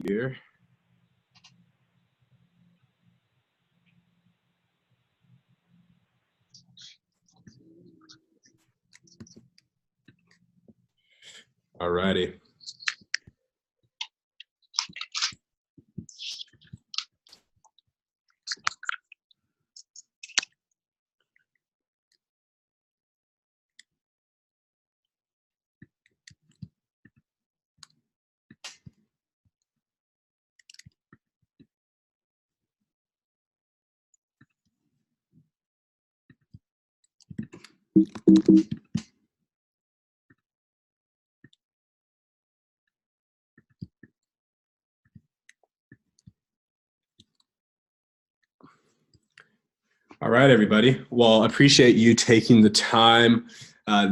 here. All righty. All right, everybody. Well, appreciate you taking the time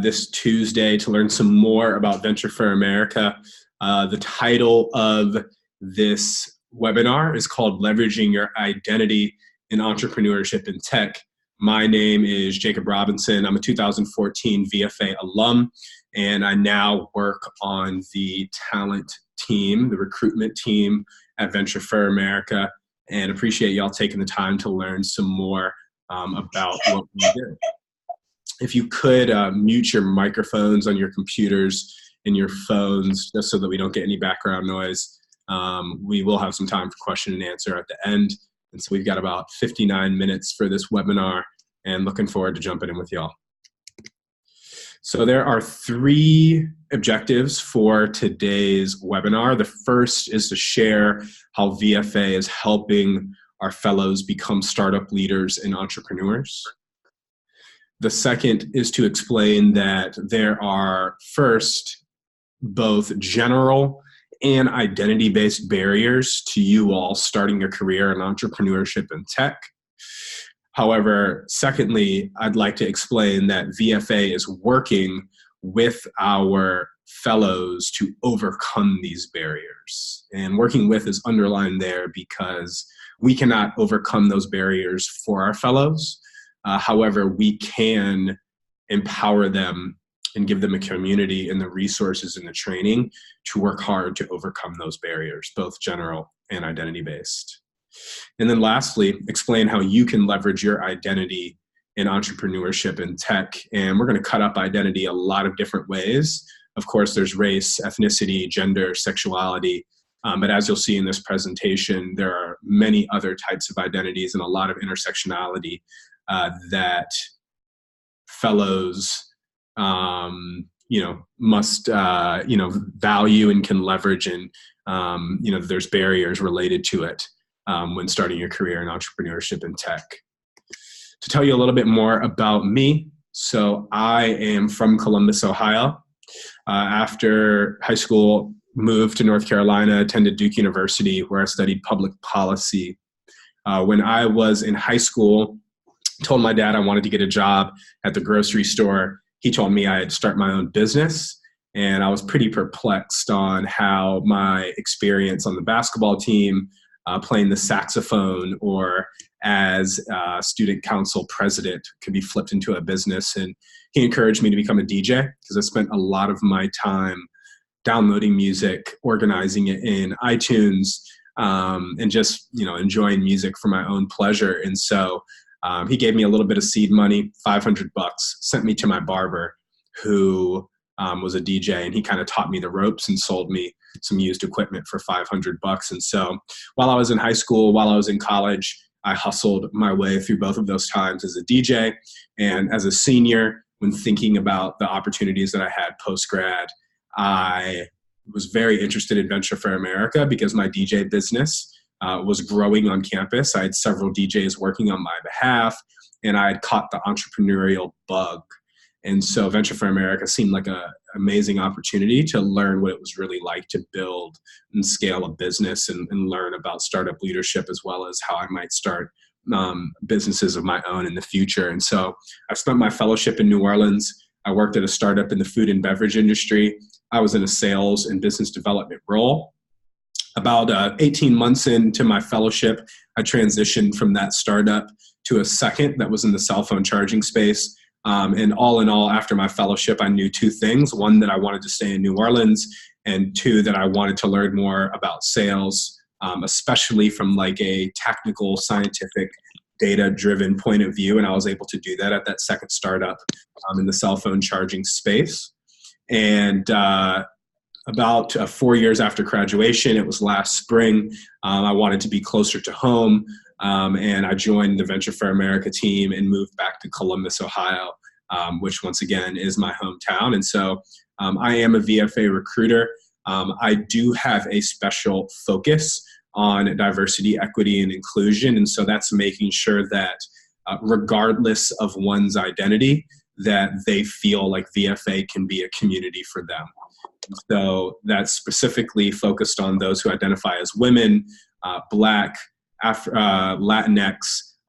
this Tuesday to learn some more about Venture for America. The title of this webinar is called Leveraging Your Identity in Entrepreneurship in Tech. My name is Jacob Robinson. I'm a 2014 VFA alum, and I now work on the talent team, the recruitment team at Venture for America, and appreciate y'all taking the time to learn some more about what we do. If you could mute your microphones on your computers and your phones, just so that we don't get any background noise. We will have some time for question and answer at the end. And so we've got about 59 minutes for this webinar, and looking forward to jumping in with y'all. So there are 3 objectives for today's webinar. The first is to share how VFA is helping our fellows become startup leaders and entrepreneurs. The second is to explain that there are, first, both general and identity-based barriers to you all starting a career in entrepreneurship and tech. However, secondly, I'd like to explain that VFA is working with our fellows to overcome these barriers. And working with is underlined there because we cannot overcome those barriers for our fellows. However, we can empower them and give them a community and the resources and the training to work hard to overcome those barriers, both general and identity-based. And then lastly, explain how you can leverage your identity in entrepreneurship and tech. And we're going to cut up identity a lot of different ways. Of course, there's race, ethnicity, gender, sexuality. But as you'll see in this presentation, there are many other types of identities and a lot of intersectionality that fellows, must, value and can leverage. And, there's barriers related to it when starting your career in entrepreneurship and tech. To tell you a little bit more about me, so I am from Columbus, Ohio. After high school, moved to North Carolina, attended Duke University, where I studied public policy. When I was in high school, told my dad I wanted to get a job at the grocery store. He told me I had to start my own business, and I was pretty perplexed on how my experience on the basketball team, playing the saxophone, or as a student council president could be flipped into a business. And he encouraged me to become a DJ because I spent a lot of my time downloading music, organizing it in iTunes, and just, enjoying music for my own pleasure. And so he gave me a little bit of seed money, $500, sent me to my barber who was a DJ, and he kind of taught me the ropes and sold me some used equipment for $500. And so while I was in high school, while I was in college, I hustled my way through both of those times as a DJ. And as a senior, when thinking about the opportunities that I had post-grad, I was very interested in Venture for America because my DJ business was growing on campus. I had several DJs working on my behalf, and I had caught the entrepreneurial bug. And so Venture for America seemed like an amazing opportunity to learn what it was really like to build and scale a business and learn about startup leadership, as well as how I might start businesses of my own in the future. And so I spent my fellowship in New Orleans. I worked at a startup in the food and beverage industry. I was in a sales and business development role. About 18 months into my fellowship, I transitioned from that startup to a second that was in the cell phone charging space. And all in all, after my fellowship, I knew 2 things. One, that I wanted to stay in New Orleans, and two, that I wanted to learn more about sales, especially from like a technical, scientific, data-driven point of view. And I was able to do that at that second startup in the cell phone charging space. And about 4 years after graduation, it was last spring, I wanted to be closer to home, and I joined the Venture for America team and moved back to Columbus, Ohio, which once again is my hometown. And so I am a VFA recruiter. I do have a special focus on diversity, equity, and inclusion. And so that's making sure that regardless of one's identity, that they feel like VFA can be a community for them. So that's specifically focused on those who identify as women, Black, Latinx,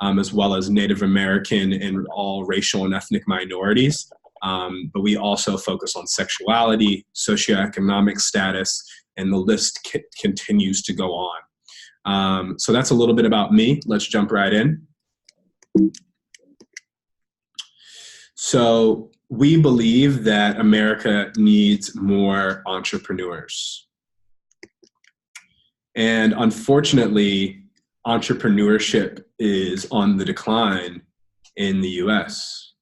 as well as Native American and all racial and ethnic minorities. But we also focus on sexuality, socioeconomic status, and the list continues to go on. So that's a little bit about me. Let's jump right in. So we believe that America needs more entrepreneurs. And unfortunately, entrepreneurship is on the decline in the US.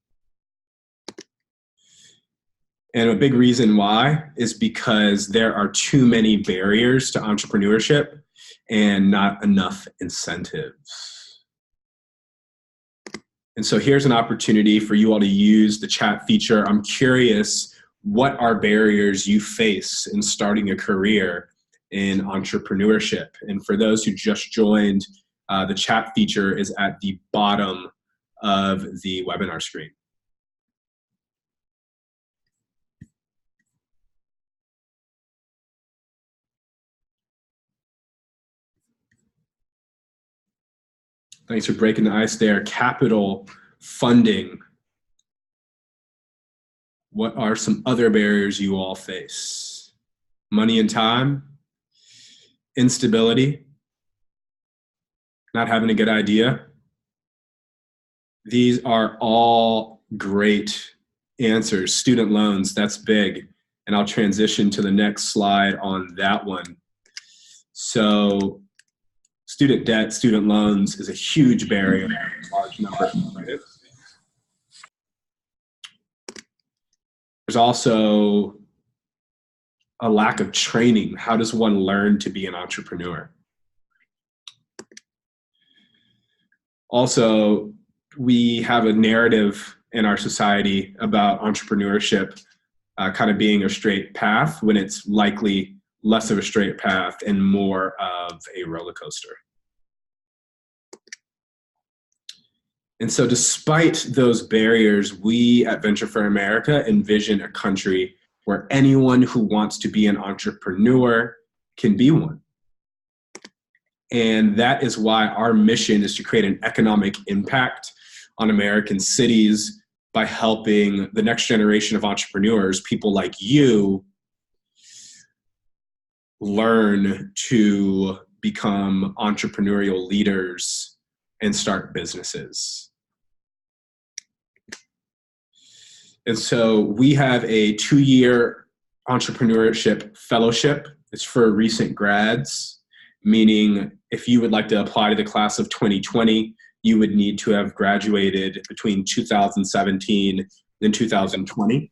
And a big reason why is because there are too many barriers to entrepreneurship and not enough incentives. And so here's an opportunity for you all to use the chat feature. I'm curious, what are barriers you face in starting a career in entrepreneurship? And for those who just joined, the chat feature is at the bottom of the webinar screen. Thanks for breaking the ice there. Capital, funding. What are some other barriers you all face? Money and time, instability, not having a good idea. These are all great answers. Student loans, that's big. And I'll transition to the next slide on that one. So student debt, student loans is a huge barrier to a large number of students. There's also a lack of training. How does one learn to be an entrepreneur? Also, we have a narrative in our society about entrepreneurship kind of being a straight path when it's likely less of a straight path and more of a roller coaster. And so despite those barriers, we at Venture for America envision a country where anyone who wants to be an entrepreneur can be one. And that is why our mission is to create an economic impact on American cities by helping the next generation of entrepreneurs, people like you, learn to become entrepreneurial leaders and start businesses. And so we have a 2-year entrepreneurship fellowship. It's for recent grads, meaning if you would like to apply to the class of 2020, you would need to have graduated between 2017 and 2020.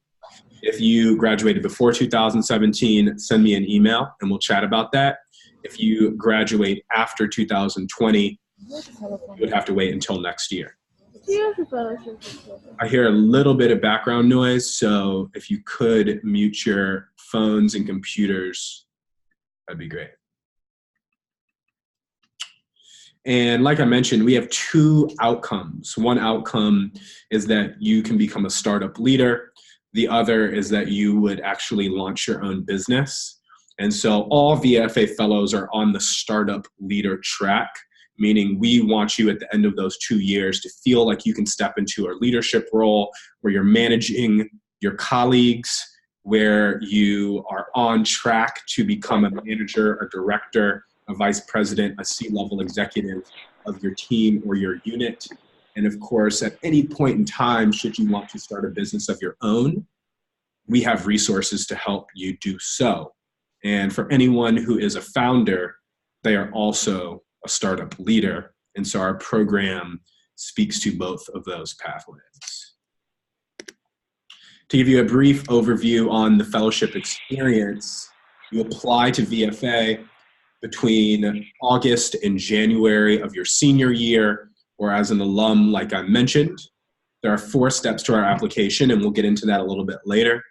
If you graduated before 2017, send me an email and we'll chat about that. If you graduate after 2020, you would have to wait until next year. I hear a little bit of background noise, so if you could mute your phones and computers, that'd be great. And like I mentioned, we have 2 outcomes. One outcome is that you can become a startup leader. The other is that you would actually launch your own business. And so all VFA fellows are on the startup leader track, meaning we want you at the end of those 2 years to feel like you can step into a leadership role where you're managing your colleagues, where you are on track to become a manager, a director, a vice president, a C-level executive of your team or your unit. And of course, at any point in time, should you want to start a business of your own, we have resources to help you do so. And for anyone who is a founder, they are also a startup leader. And so our program speaks to both of those pathways. To give you a brief overview on the fellowship experience, you apply to VFA between August and January of your senior year, or as an alum, like I mentioned. There are 4 steps to our application, and we'll get into that a little bit later.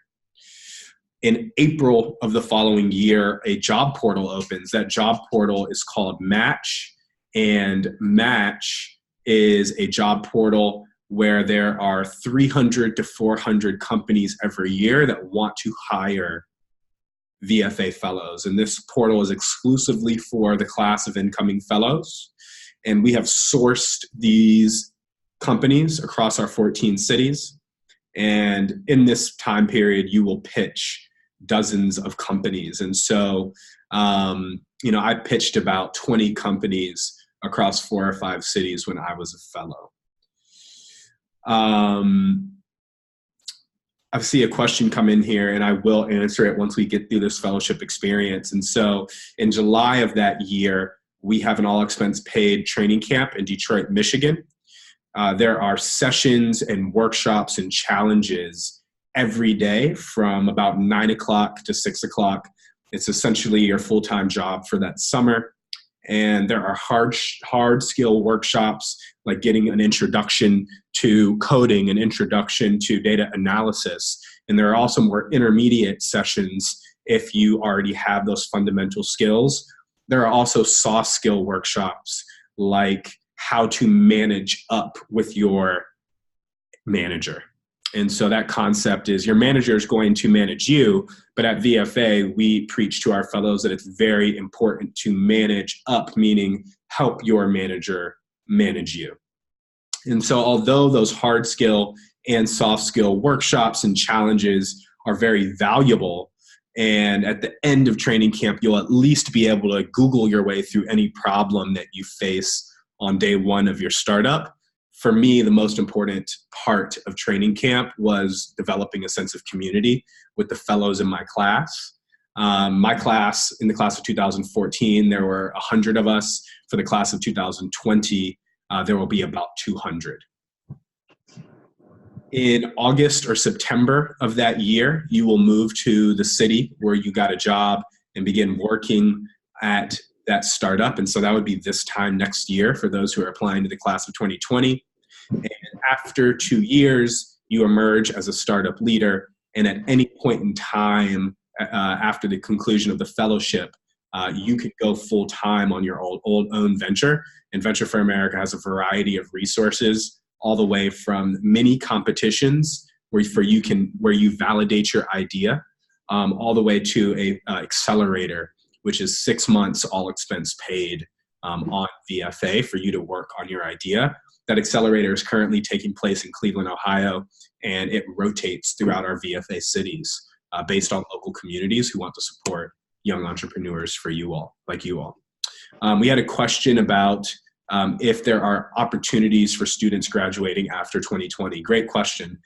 In April of the following year, a job portal opens. That job portal is called Match, and Match is a job portal where there are 300 to 400 companies every year that want to hire VFA fellows. And this portal is exclusively for the class of incoming fellows. And we have sourced these companies across our 14 cities. And in this time period, you will pitch dozens of companies. And so, I pitched about 20 companies across 4 or 5 cities when I was a fellow. I see a question come in here, and I will answer it once we get through this fellowship experience. And so in July of that year, we have an all-expense paid training camp in Detroit, Michigan. There are sessions and workshops and challenges every day from about 9 o'clock to 6 o'clock. It's essentially your full-time job for that summer. And there are hard skill workshops, like getting an introduction to coding, an introduction to data analysis. And there are also more intermediate sessions if you already have those fundamental skills. There are also soft skill workshops, like how to manage up with your manager. And so that concept is your manager is going to manage you, but at VFA, we preach to our fellows that it's very important to manage up, meaning help your manager manage you. And so although those hard skill and soft skill workshops and challenges are very valuable, and at the end of training camp, you'll at least be able to Google your way through any problem that you face on day 1 of your startup. For me, the most important part of training camp was developing a sense of community with the fellows in my class. My class, in the class of 2014, there were 100 of us. For the class of 2020, there will be about 200. In August or September of that year, you will move to the city where you got a job and begin working at that startup. And so that would be this time next year for those who are applying to the class of 2020. And after 2 years, you emerge as a startup leader. And at any point in time after the conclusion of the fellowship, you could go full time on your own venture. And Venture for America has a variety of resources, all the way from mini competitions where you validate your idea, all the way to a accelerator, which is 6 months all expense paid on VFA for you to work on your idea. That accelerator is currently taking place in Cleveland, Ohio, and it rotates throughout our VFA cities based on local communities who want to support young entrepreneurs for you all, like you all. We had a question about if there are opportunities for students graduating after 2020. Great question.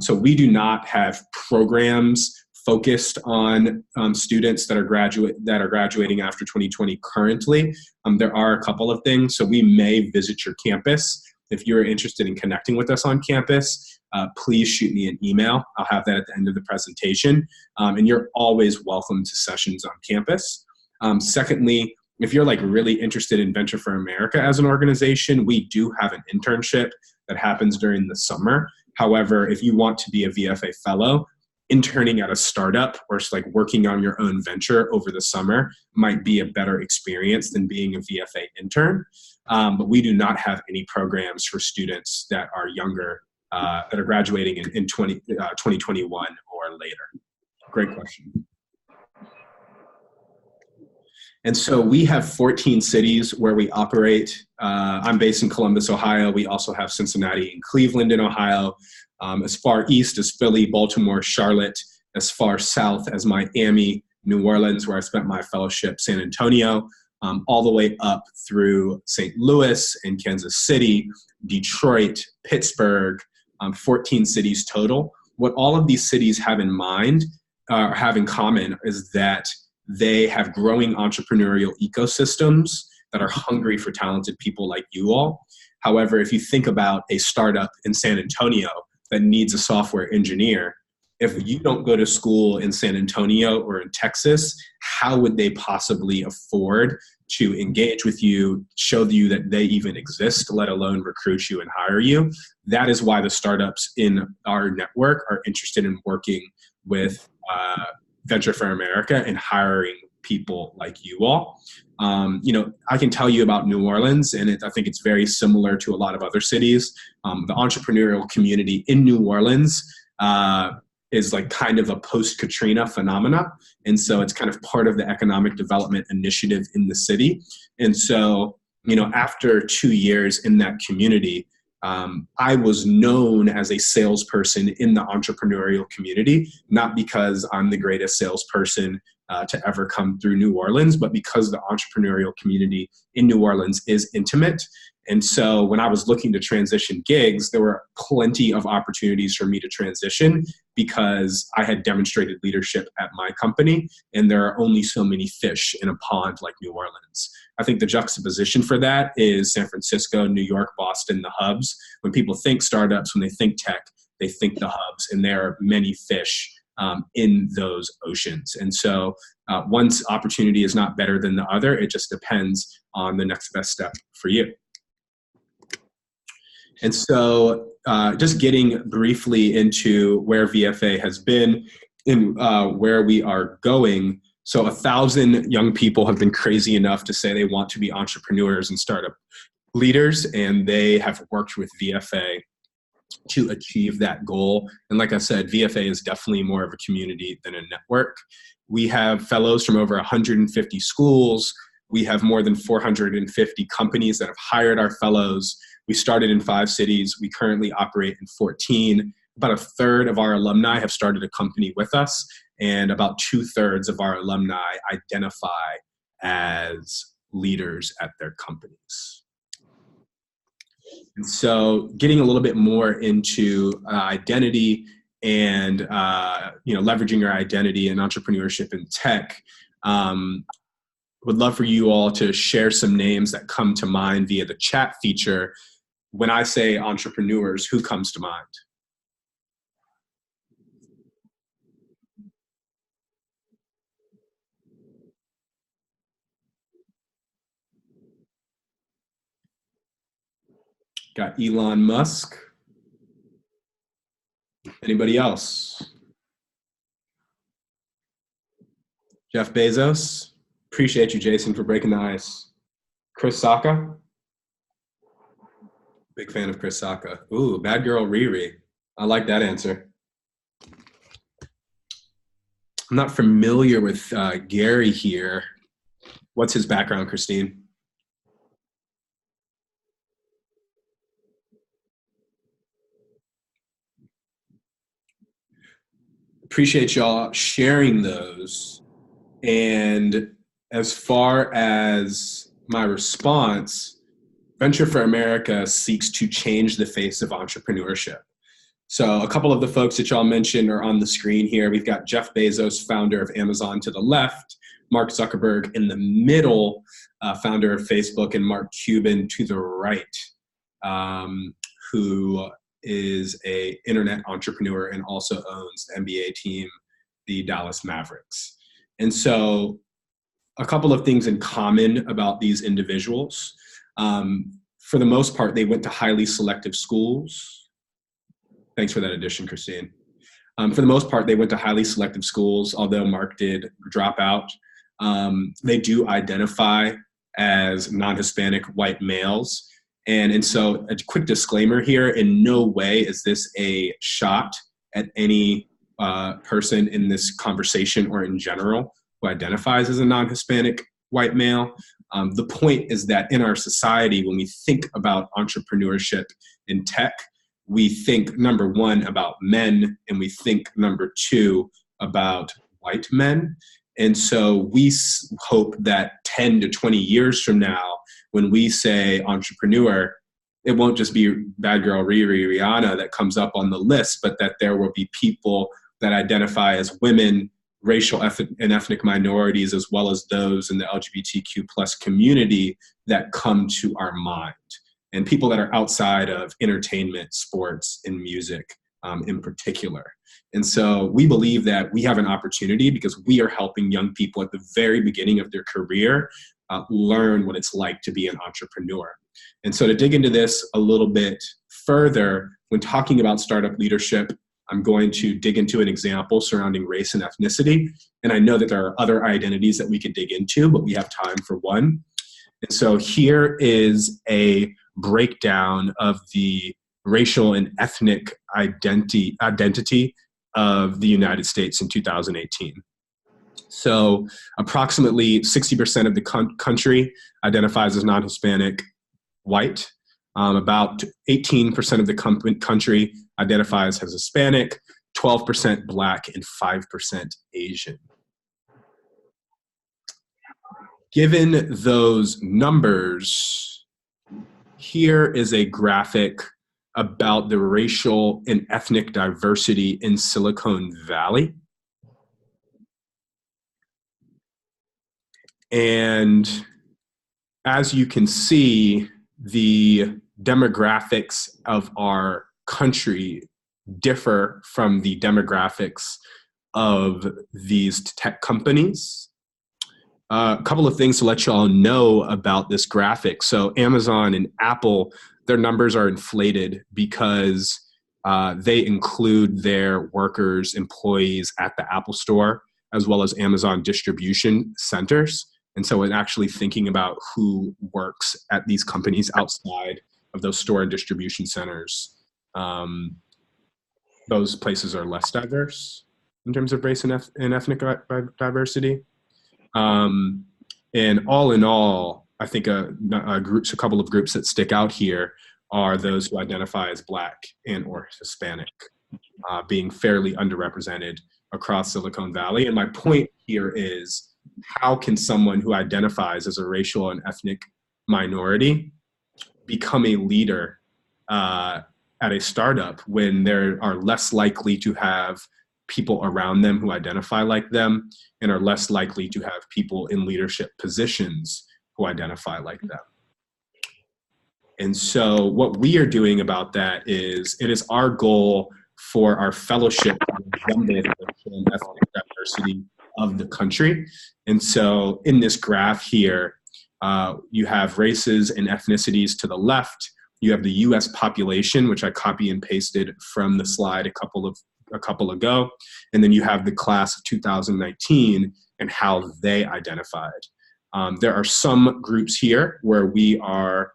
So we do not have programs focused on students that are graduating after 2020 currently. There are a couple of things. So we may visit your campus. If you're interested in connecting with us on campus, please shoot me an email. I'll have that at the end of the presentation. And you're always welcome to sessions on campus. Secondly, if you're really interested in Venture for America as an organization, we do have an internship that happens during the summer. However, if you want to be a VFA fellow, interning at a startup or working on your own venture over the summer might be a better experience than being a VFA intern. But we do not have any programs for students that are younger, that are graduating in 2021 or later. Great question. And so we have 14 cities where we operate. I'm based in Columbus, Ohio. We also have Cincinnati and Cleveland in Ohio. As far east as Philly, Baltimore, Charlotte, as far south as Miami, New Orleans, where I spent my fellowship, San Antonio, all the way up through St. Louis and Kansas City, Detroit, Pittsburgh, 14 cities total. What all of these cities have in mind, or have in common, is that they have growing entrepreneurial ecosystems that are hungry for talented people like you all. However, if you think about a startup in San Antonio that needs a software engineer, if you don't go to school in San Antonio or in Texas, how would they possibly afford to engage with you, show you that they even exist, let alone recruit you and hire you? That is why the startups in our network are interested in working with Venture for America and hiring people like you all. I can tell you about New Orleans, and I think it's very similar to a lot of other cities. The entrepreneurial community in New Orleans is like kind of a post-Katrina phenomena. And so it's kind of part of the economic development initiative in the city. And so, after 2 years in that community, I was known as a salesperson in the entrepreneurial community, not because I'm the greatest salesperson to ever come through New Orleans, but because the entrepreneurial community in New Orleans is intimate. And so when I was looking to transition gigs, there were plenty of opportunities for me to transition because I had demonstrated leadership at my company, and there are only so many fish in a pond like New Orleans. I think the juxtaposition for that is San Francisco, New York, Boston, the hubs. When people think startups, when they think tech, they think the hubs, and there are many fish in those oceans. And so one opportunity is not better than the other. It just depends on the next best step for you. And so just getting briefly into where VFA has been and where we are going. So 1,000 young people have been crazy enough to say they want to be entrepreneurs and startup leaders, and they have worked with VFA to achieve that goal. And like I said, VFA is definitely more of a community than a network. We have fellows from over 150 schools. We have more than 450 companies that have hired our fellows. We started in 5 cities. We currently operate in 14. About a third of our alumni have started a company with us, and about 2/3 of our alumni identify as leaders at their companies. And so getting a little bit more into identity and leveraging your identity and entrepreneurship in tech, would love for you all to share some names that come to mind via the chat feature. When I say entrepreneurs, who comes to mind? Got Elon Musk. Anybody else? Jeff Bezos. Appreciate you, Jason, for breaking the ice. Chris Sacca. Big fan of Chris Sacca. Ooh, bad girl Riri. I like that answer. I'm not familiar with Gary here. What's his background, Christine? Appreciate y'all sharing those. And as far as my response, Venture for America seeks to change the face of entrepreneurship. So a couple of the folks that y'all mentioned are on the screen here. We've got Jeff Bezos, founder of Amazon, to the left, Mark Zuckerberg in the middle, founder of Facebook, and Mark Cuban to the right, who is an internet entrepreneur and also owns the NBA team, the Dallas Mavericks. And so a couple of things in common about these individuals. For the most part, they went to highly selective schools. Thanks for that addition, Christine. For the most part, they went to highly selective schools, although Mark did drop out. They do identify as non-Hispanic white males. And so a quick disclaimer here, in no way is this a shot at any person in this conversation or in general who identifies as a non-Hispanic white male. The point is that in our society, when we think about entrepreneurship in tech, we think, number one, about men, and we think, number two, about white men. And so we hope that 10 to 20 years from now, when we say entrepreneur, it won't just be bad girl Riri Rihanna that comes up on the list, but that there will be people that identify as women, racial and ethnic minorities, as well as those in the LGBTQ plus community that come to our mind, and people that are outside of entertainment, sports, and music in particular. And so we believe that we have an opportunity, because we are helping young people at the very beginning of their career learn what it's like to be an entrepreneur. And so to dig into this a little bit further, when talking about startup leadership, I'm going to dig into an example surrounding race and ethnicity. And I know that there are other identities that we could dig into, but we have time for one. And so here is a breakdown of the racial and ethnic identity of the United States in 2018. So approximately 60% of the country identifies as non-Hispanic white. About 18% of the country identifies as Hispanic, 12% Black, and 5% Asian. Given those numbers, here is a graphic about the racial and ethnic diversity in Silicon Valley. And as you can see, the demographics of our country differ from the demographics of these tech companies. A couple of things to let you all know about this graphic. So Amazon and Apple, their numbers are inflated because they include their workers, employees at the Apple Store, as well as Amazon distribution centers. And so in actually thinking about who works at these companies outside of those store and distribution centers, those places are less diverse in terms of race and ethnic diversity. And all in all, I think a couple of groups that stick out here are those who identify as Black and or Hispanic, being fairly underrepresented across Silicon Valley. And my point here is, how can someone who identifies as a racial and ethnic minority become a leader at a startup when they are less likely to have people around them who identify like them, and are less likely to have people in leadership positions who identify like them? And so what we are doing about that is, it is our goal for our fellowship to resemble the racial and ethnic diversity of the country. And so in this graph here, you have races and ethnicities to the left. You have the US population, which I copy and pasted from the slide a couple ago. And then you have the class of 2019 and how they identified. There are some groups here where we are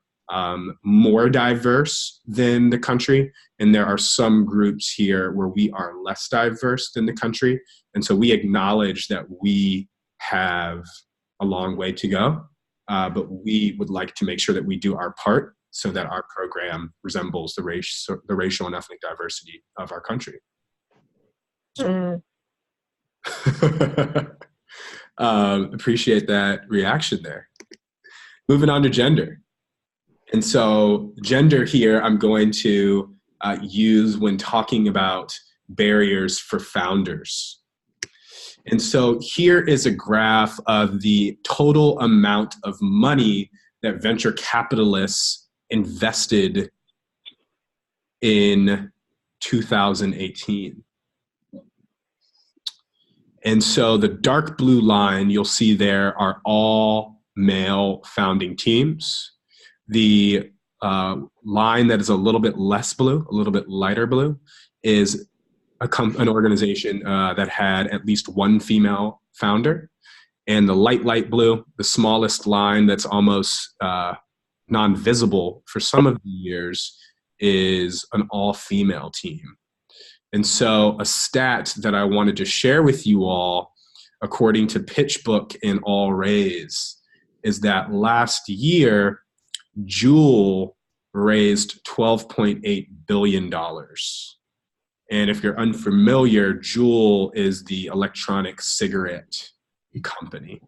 more diverse than the country, and there are some groups here where we are less diverse than the country. And so we acknowledge that we have a long way to go, but we would like to make sure that we do our part so that our program resembles the racial and ethnic diversity of our country. Appreciate that reaction there. Moving on to gender. And so gender here, I'm going to use when talking about barriers for founders. And so here is a graph of the total amount of money that venture capitalists invested in 2018. And so the dark blue line you'll see there are all male founding teams. The line that is a little bit less blue, a little bit lighter blue, is an organization that had at least one female founder. And the light blue, the smallest line that's almost non-visible for some of the years, is an all-female team. And so a stat that I wanted to share with you all, according to PitchBook and All Raise, is that last year, Juul raised $12.8 billion. And if you're unfamiliar, Juul is the electronic cigarette company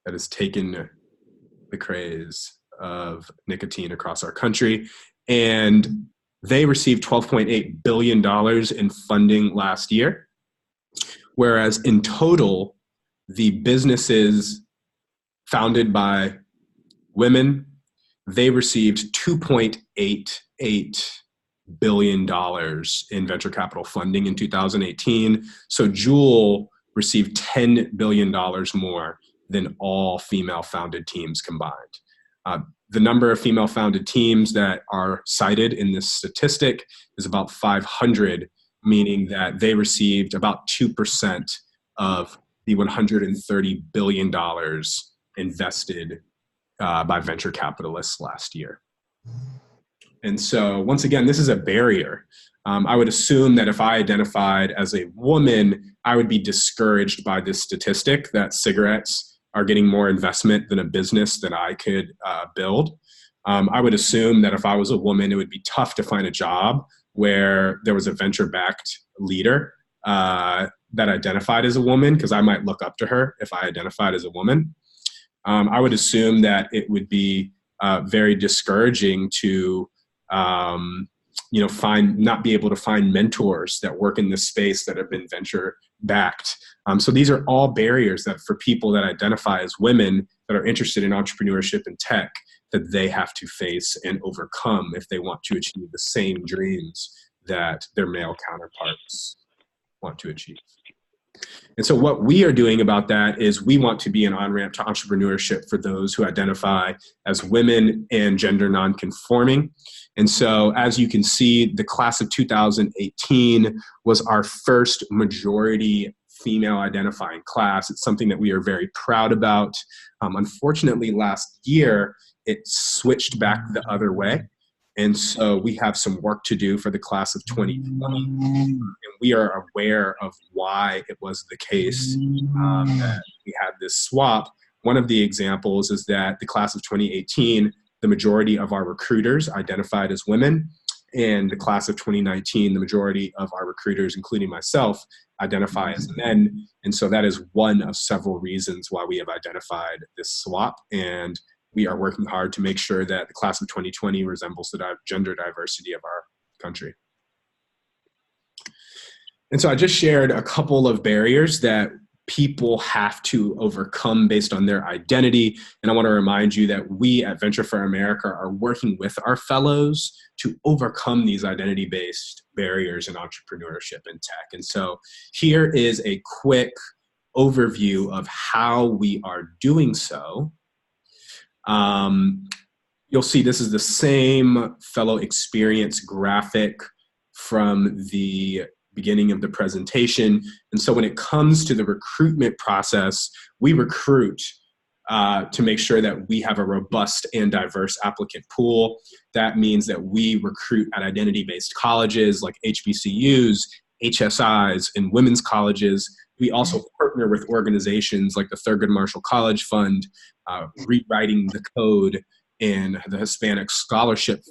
that has taken the craze of nicotine across our country. And they received $12.8 billion in funding last year, whereas in total, the businesses founded by women, they received $2.88 billion in venture capital funding in 2018. So Juul received $10 billion more than all female-founded teams combined. The number of female-founded teams that are cited in this statistic is about 500, meaning that they received about 2% of the $130 billion invested by venture capitalists last year. And so, once again, this is a barrier. I would assume that if I identified as a woman, I would be discouraged by this statistic that cigarettes are getting more investment than a business that I could build. I would assume that if I was a woman, it would be tough to find a job where there was a venture-backed leader that identified as a woman, because I might look up to her if I identified as a woman. I would assume that it would be very discouraging to not be able to find mentors that work in this space that have been venture backed. So these are all barriers that for people that identify as women that are interested in entrepreneurship and tech, that they have to face and overcome if they want to achieve the same dreams that their male counterparts want to achieve. And so what we are doing about that is we want to be an on-ramp to entrepreneurship for those who identify as women and gender non-conforming. And so as you can see, the class of 2018 was our first majority female identifying class. It's something that we are very proud about. Unfortunately, last year, it switched back the other way. And so we have some work to do for the class of 2020. And we are aware of why it was the case that we had this swap. One of the examples is that the class of 2018, the majority of our recruiters identified as women. And the class of 2019, the majority of our recruiters, including myself, identify as men. And so that is one of several reasons why we have identified this swap. And we are working hard to make sure that the class of 2020 resembles the gender diversity of our country. And so I just shared a couple of barriers that people have to overcome based on their identity. And I want to remind you that we at Venture for America are working with our fellows to overcome these identity-based barriers in entrepreneurship and tech. And so here is a quick overview of how we are doing so. You'll see this is the same fellow experience graphic from the beginning of the presentation. And so when it comes to the recruitment process, we recruit to make sure that we have a robust and diverse applicant pool. That means that we recruit at identity-based colleges like HBCUs, HSIs, and women's colleges. We also partner with organizations like the Thurgood Marshall College Fund, Rewriting the Code, and the Hispanic Scholarship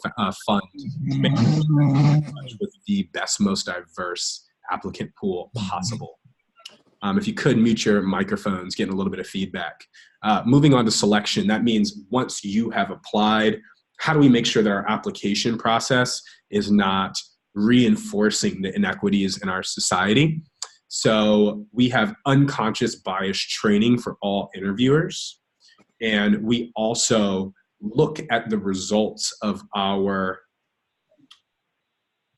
Fund to make sure with the best, most diverse applicant pool possible. If you could mute your microphones, getting a little bit of feedback. Moving on to selection, that means once you have applied, how do we make sure that our application process is not reinforcing the inequities in our society? So we have unconscious bias training for all interviewers. And we also look at the results of our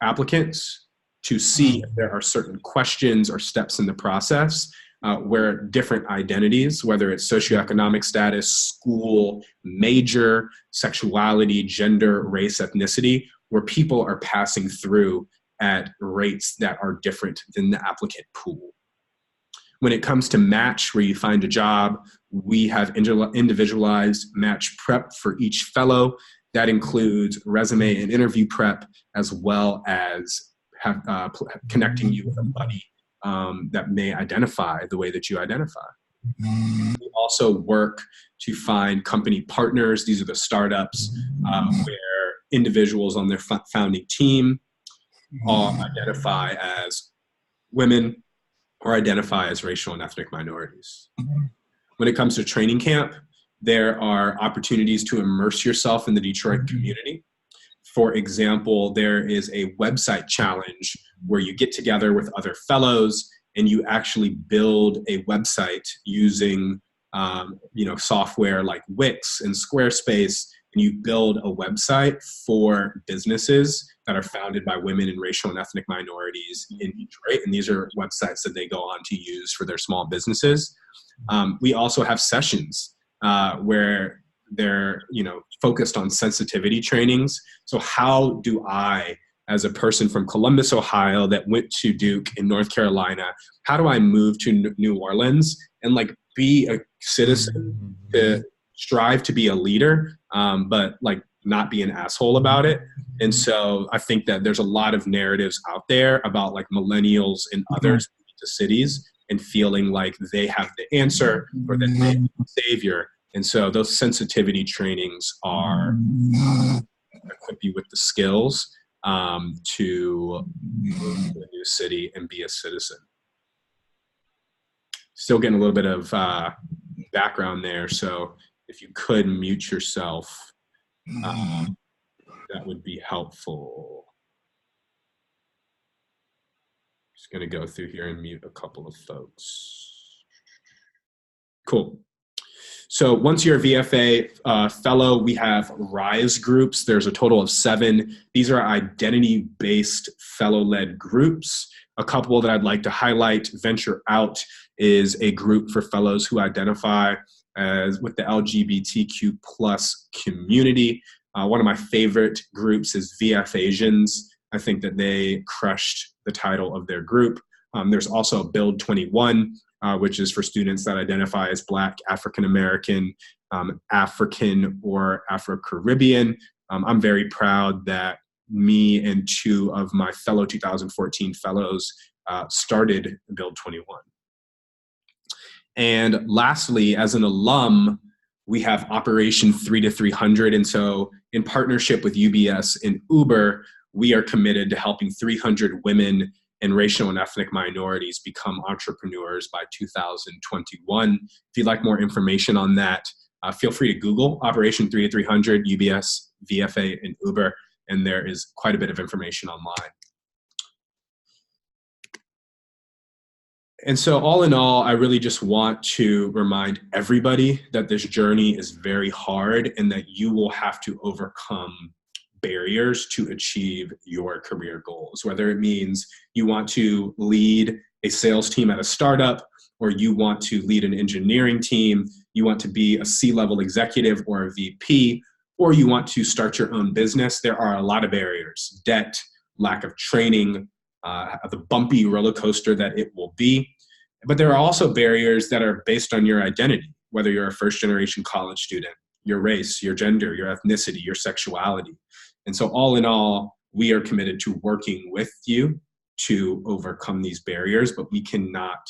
applicants to see if there are certain questions or steps in the process where different identities, whether it's socioeconomic status, school, major, sexuality, gender, race, ethnicity, where people are passing through at rates that are different than the applicant pool. When it comes to match, where you find a job, we have individualized match prep for each fellow. That includes resume and interview prep, as well as connecting you with a buddy that may identify the way that you identify. We also work to find company partners. These are the startups where individuals on their founding team all identify as women or identify as racial and ethnic minorities. When it comes to training camp, there are opportunities to immerse yourself in the Detroit community. For example, there is a website challenge where you get together with other fellows and you actually build a website using software like Wix and Squarespace, and you build a website for businesses that are founded by women and racial and ethnic minorities in Detroit. And these are websites that they go on to use for their small businesses. We also have sessions where they're focused on sensitivity trainings. So how do I, as a person from Columbus, Ohio, that went to Duke in North Carolina, how do I move to New Orleans and be a citizen, to strive to be a leader, but not be an asshole about it? And so I think that there's a lot of narratives out there about millennials and others to cities and feeling like they have the answer or that they have the savior. And so those sensitivity trainings are equip you with the skills to move to a new city and be a citizen. Still getting a little bit of background there, so if you could mute yourself, that would be helpful. Just going to go through here and mute a couple of folks. Cool. So once you're a VFA fellow, we have RISE groups. There's a total of 7. These are identity-based fellow-led groups. A couple that I'd like to highlight: Venture Out is a group for fellows who identify as with the LGBTQ plus community. One of my favorite groups is VF Asians. I think that they crushed the title of their group. There's also Build 21, which is for students that identify as Black, African American, African, or Afro-Caribbean. I'm very proud that me and 2 of my fellow 2014 fellows started Build 21. And lastly, as an alum, we have Operation 3 to 300. And so in partnership with UBS and Uber, we are committed to helping 300 women and racial and ethnic minorities become entrepreneurs by 2021. If you'd like more information on that, feel free to Google Operation 3 to 300, UBS, VFA, and Uber, and there is quite a bit of information online. And so all in all, I really just want to remind everybody that this journey is very hard and that you will have to overcome barriers to achieve your career goals, whether it means you want to lead a sales team at a startup, or you want to lead an engineering team, you want to be a C-level executive or a VP, or you want to start your own business. There are a lot of barriers: debt, lack of training, the bumpy roller coaster that it will be. But there are also barriers that are based on your identity, whether you're a first-generation college student, your race, your gender, your ethnicity, your sexuality. And so all in all, we are committed to working with you to overcome these barriers, but we cannot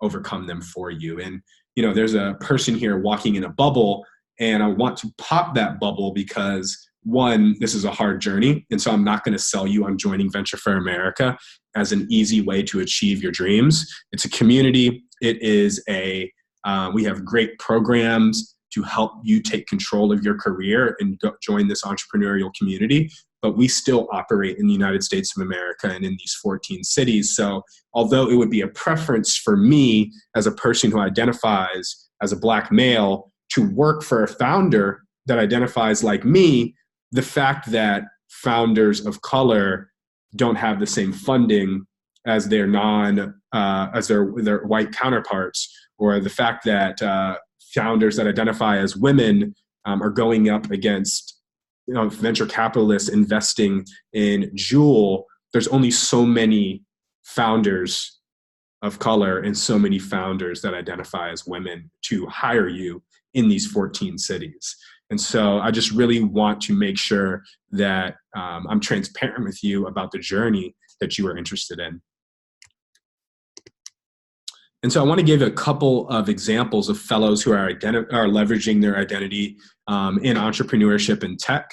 overcome them for you. And, there's a person here walking in a bubble, and I want to pop that bubble because, one, this is a hard journey. And so I'm not going to sell you on joining Venture for America as an easy way to achieve your dreams. It's a community. It is we have great programs to help you take control of your career and join this entrepreneurial community. But we still operate in the United States of America and in these 14 cities. So although it would be a preference for me as a person who identifies as a Black male to work for a founder that identifies like me, the fact that founders of color don't have the same funding as their their white counterparts, or the fact that founders that identify as women are going up against venture capitalists investing in Juul. There's only so many founders of color and so many founders that identify as women to hire you in these 14 cities. And so I just really want to make sure that I'm transparent with you about the journey that you are interested in. And so I want to give a couple of examples of fellows who are leveraging their identity in entrepreneurship and tech.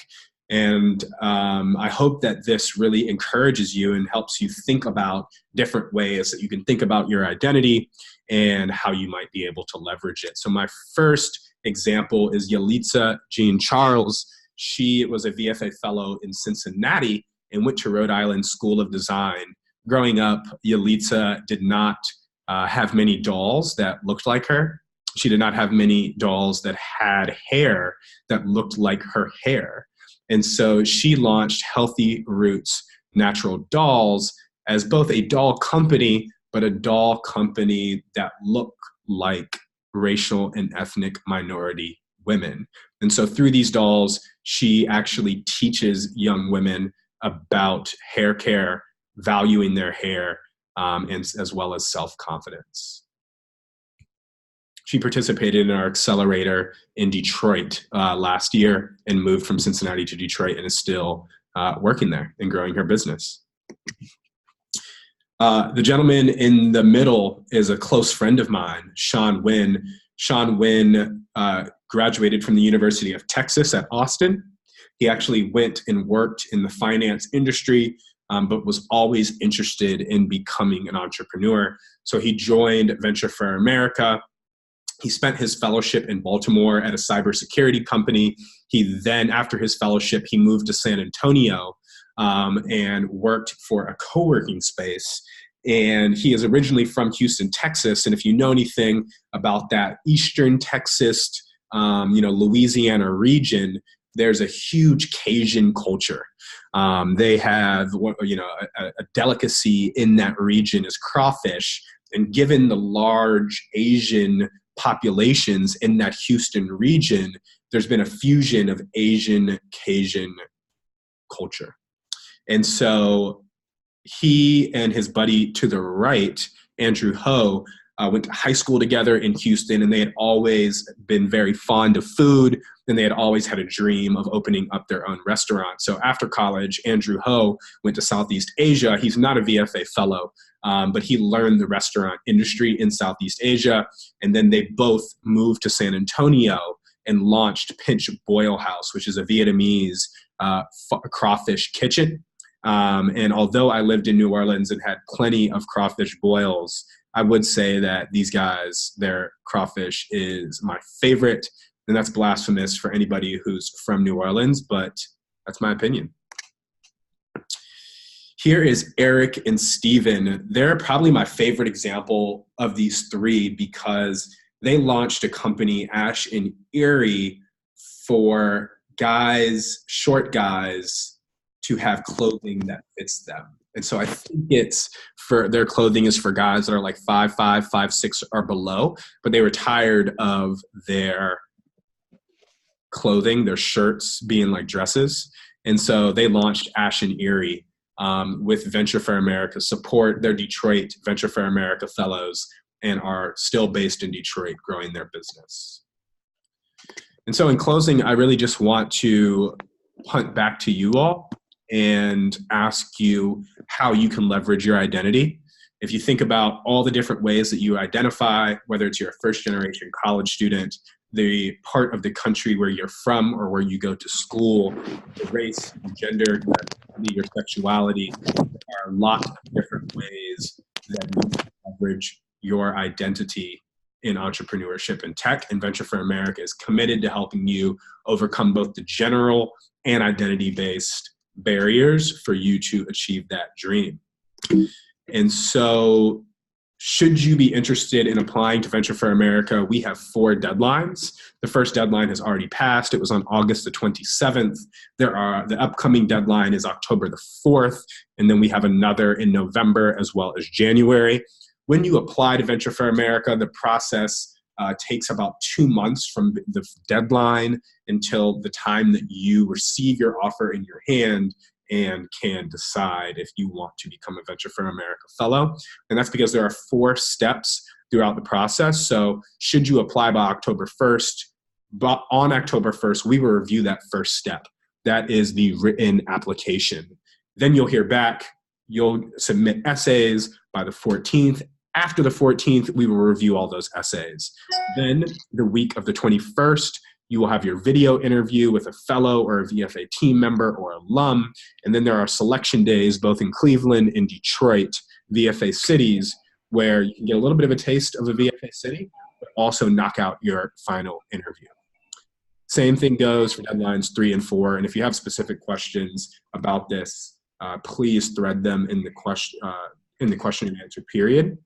And I hope that this really encourages you and helps you think about different ways that you can think about your identity and how you might be able to leverage it. So my first example is Yalitza Jean Charles. She was a VFA fellow in Cincinnati and went to Rhode Island School of Design. Growing up, Yalitza did not have many dolls that looked like her. She did not have many dolls that had hair that looked like her hair. And so she launched Healthy Roots Natural Dolls as both a doll company, but a doll company that looked like racial and ethnic minority women. And so through these dolls, she actually teaches young women about hair care, valuing their hair, and as well as self-confidence. She participated in our accelerator in Detroit last year and moved from Cincinnati to Detroit and is still working there and growing her business. The gentleman in the middle is a close friend of mine, Sean Wynn. Sean Wynn graduated from the University of Texas at Austin. He actually went and worked in the finance industry, but was always interested in becoming an entrepreneur. So he joined Venture for America. He spent his fellowship in Baltimore at a cybersecurity company. He then, after his fellowship, he moved to San Antonio and worked for a co-working space. And he is originally from Houston, Texas. And if you know anything about that Eastern Texas, Louisiana region, there's a huge Cajun culture. They have, a delicacy in that region is crawfish. And given the large Asian populations in that Houston region, there's been a fusion of Asian Cajun culture. And so he and his buddy to the right, Andrew Ho, went to high school together in Houston, and they had always been very fond of food, and they had always had a dream of opening up their own restaurant. So after college, Andrew Ho went to Southeast Asia. He's not a VFA fellow, but he learned the restaurant industry in Southeast Asia, and then they both moved to San Antonio and launched Pinch Boil House, which is a Vietnamese crawfish kitchen. And although I lived in New Orleans and had plenty of crawfish boils, I would say that these guys, their crawfish is my favorite. And that's blasphemous for anybody who's from New Orleans, but that's my opinion. Here is Eric and Steven. They're probably my favorite example of these three because they launched a company, Ash and Erie, for guys, short guys, to have clothing that fits them. And so I think it's for their clothing is for guys that are like 5'5", 5'6", or below, but they were tired of their clothing, their shirts being like dresses. And so they launched Ash and Erie with Venture for America support. They're Detroit Venture for America fellows and are still based in Detroit growing their business. And so in closing, I really just want to punt back to you all and ask you how you can leverage your identity. If you think about all the different ways that you identify, whether it's you're a first generation college student, the part of the country where you're from or where you go to school, the race, the gender, your sexuality, there are lots of different ways that you can leverage your identity in entrepreneurship and tech. And Venture for America is committed to helping you overcome both the general and identity-based barriers for you to achieve that dream. And so should you be interested in applying to Venture for America, we have 4 deadlines. The first deadline has already passed. It was on August the 27th. The upcoming deadline is October the 4th, and then we have another in November as well as January. When you apply to Venture for America, the process takes about 2 months from the deadline until the time that you receive your offer in your hand and can decide if you want to become a Venture for America fellow. And that's because there are 4 steps throughout the process. So should you apply by October 1st, but on October 1st, we will review that first step. That is the written application. Then you'll hear back. You'll submit essays by the 14th. After the 14th, we will review all those essays. Then the week of the 21st, you will have your video interview with a fellow or a VFA team member or alum. And then there are selection days, both in Cleveland and Detroit, VFA cities, where you can get a little bit of a taste of a VFA city, but also knock out your final interview. Same thing goes for deadlines 3 and 4. And if you have specific questions about this, please thread them in the question and answer period.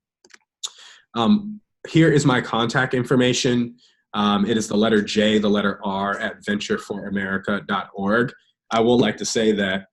Here is my contact information. It is the letter J, the letter R at ventureforamerica.org. I will like to say that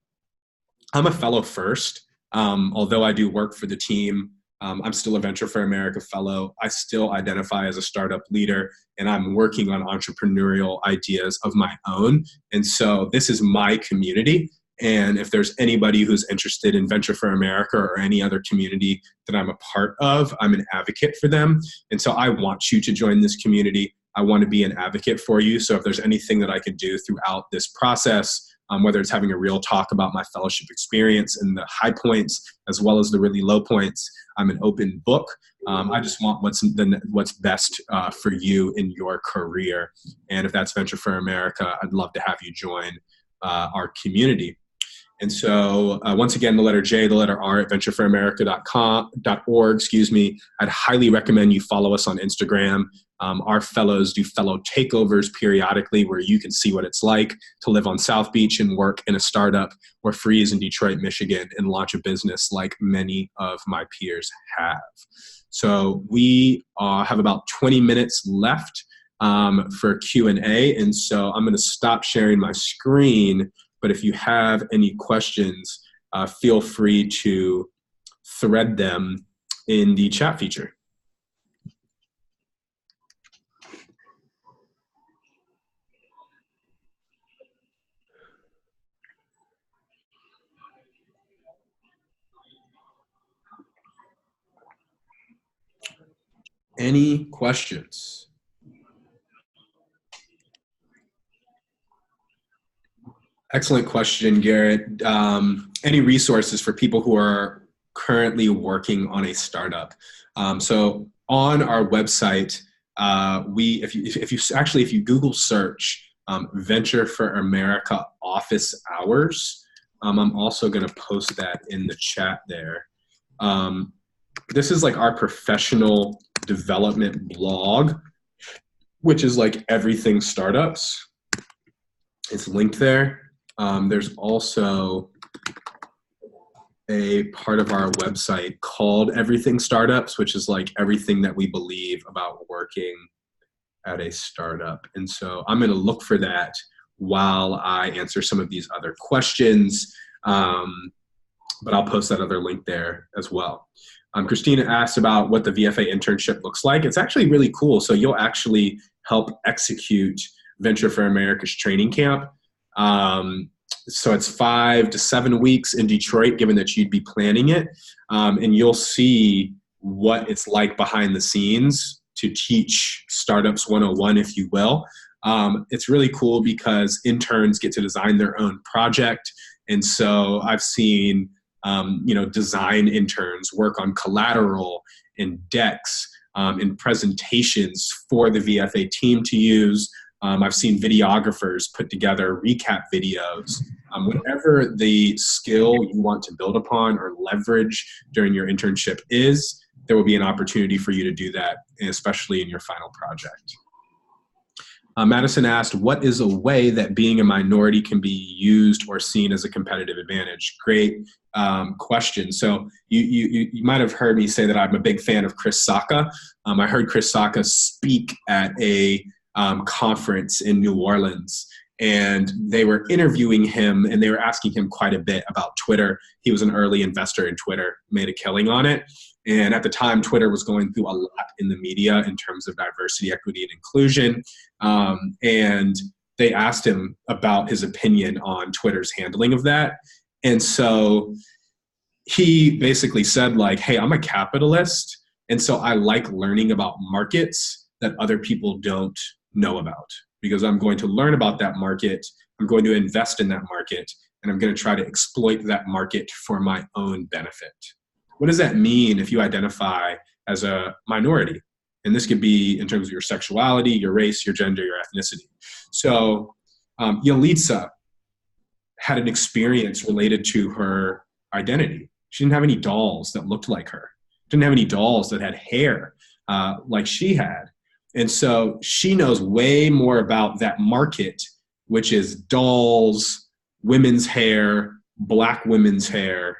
I'm a fellow first. Although I do work for the team, I'm still a Venture for America fellow. I still identify as a startup leader, and I'm working on entrepreneurial ideas of my own. And so this is my community. And if there's anybody who's interested in Venture for America or any other community that I'm a part of, I'm an advocate for them. And so I want you to join this community. I want to be an advocate for you. So if there's anything that I can do throughout this process, whether it's having a real talk about my fellowship experience and the high points as well as the really low points, I'm an open book. I just want what's best for you in your career. And if that's Venture for America, I'd love to have you join our community. And so once again, the letter J, the letter R at ventureforamerica.org, I'd highly recommend you follow us on Instagram. Our fellows do fellow takeovers periodically where you can see what it's like to live on South Beach and work in a startup or freeze in Detroit, Michigan and launch a business like many of my peers have. So we have about 20 minutes left for Q&A. And so I'm going to stop sharing my screen. But if you have any questions, feel free to thread them in the chat feature. Any questions? Excellent question, Garrett. Any resources for people who are currently working on a startup? So on our website, if you Google search Venture for America office hours, I'm also going to post that in the chat there. This is like our professional development blog, which is like everything startups. It's linked there. There's also a part of our website called Everything Startups, which is like everything that we believe about working at a startup. And so I'm going to look for that while I answer some of these other questions, but I'll post that other link there as well. Christina asked about what the VFA internship looks like. It's actually really cool. So you'll actually help execute Venture for America's training camp. So it's 5 to 7 weeks in Detroit, given that you'd be planning it. And you'll see what it's like behind the scenes to teach Startups 101, if you will. It's really cool because interns get to design their own project. And so I've seen, design interns work on collateral and decks and presentations for the VFA team to use. I've seen videographers put together recap videos. Whatever the skill you want to build upon or leverage during your internship is, there will be an opportunity for you to do that, especially in your final project. Madison asked, what is a way that being a minority can be used or seen as a competitive advantage? Great question. So you might have heard me say that I'm a big fan of Chris Sacca. I heard Chris Sacca speak at a conference in New Orleans, and they were interviewing him and they were asking him quite a bit about Twitter. He was an early investor in Twitter, made a killing on it. And at the time, Twitter was going through a lot in the media in terms of diversity, equity, and inclusion. And they asked him about his opinion on Twitter's handling of that. And so he basically said, like, hey, I'm a capitalist. And so I like learning about markets that other people don't know about, because I'm going to learn about that market. I'm going to invest in that market, and I'm going to try to exploit that market for my own benefit. What does that mean if you identify as a minority? And this could be in terms of your sexuality, your race, your gender, your ethnicity. So Yalitza had an experience related to her identity. She didn't have any dolls that looked like her. Didn't have any dolls that had hair like she had. And so she knows way more about that market, which is dolls, women's hair, Black women's hair,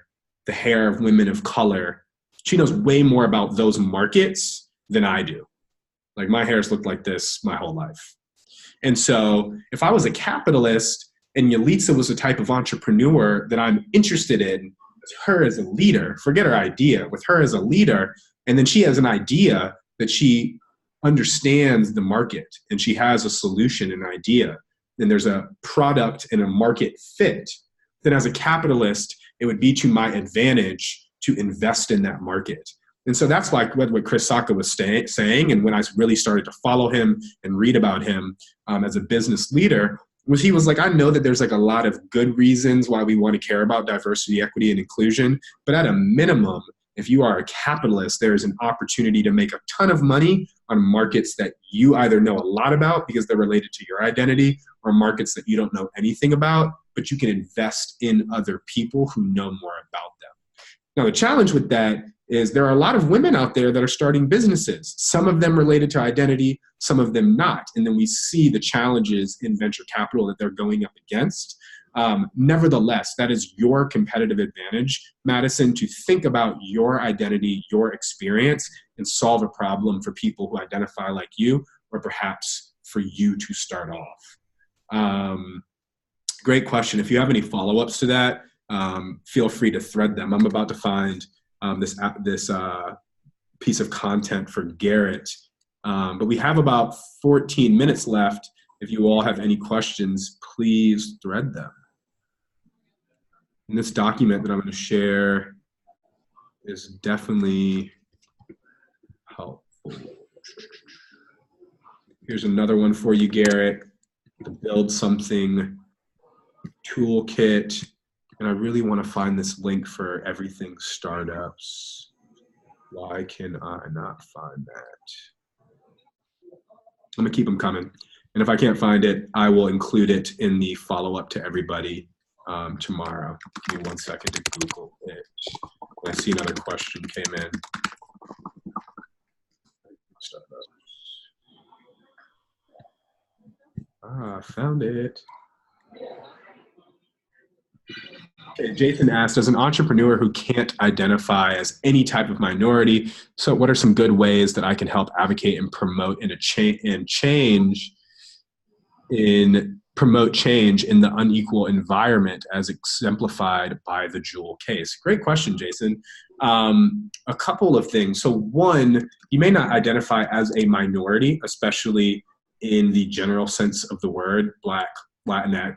the hair of women of color. She knows way more about those markets than I do. Like my hair's looked like this my whole life. And so if I was a capitalist and Yalitza was the type of entrepreneur that I'm interested in, her as a leader, forget her idea, with her as a leader, and then she has an idea that she understands the market and she has a solution, an idea, and there's a product and a market fit, then as a capitalist, it would be to my advantage to invest in that market. And so that's like what Chris Sacca was saying. And when I really started to follow him and read about him as a business leader, was he was like, I know that there's like a lot of good reasons why we want to care about diversity, equity, and inclusion. But at a minimum, if you are a capitalist, there is an opportunity to make a ton of money on markets that you either know a lot about because they're related to your identity, or markets that you don't know anything about, but you can invest in other people who know more about them. Now, the challenge with that is there are a lot of women out there that are starting businesses, some of them related to identity, some of them not. And then we see the challenges in venture capital that they're going up against. Nevertheless, that is your competitive advantage, Madison, to think about your identity, your experience, and solve a problem for people who identify like you, or perhaps for you to start off. Great question. If you have any follow-ups to that, feel free to thread them. I'm about to find this piece of content for Garrett, but we have about 14 minutes left. If you all have any questions, please thread them. And this document that I'm going to share is definitely helpful. Here's another one for you, Garrett, the Build Something toolkit. And I really want to find this link for everything startups. Why can I not find that? I'm going to keep them coming. And if I can't find it, I will include it in the follow-up to everybody tomorrow. Give me 1 second to Google it. I see another question came in. I found it. Okay, Jason asked, as an entrepreneur who can't identify as any type of minority, so what are some good ways that I can help advocate and promote promote change in the unequal environment as exemplified by the Jewel case? Great question, Jason. A couple of things. So one, you may not identify as a minority, especially in the general sense of the word, Black, Latinx,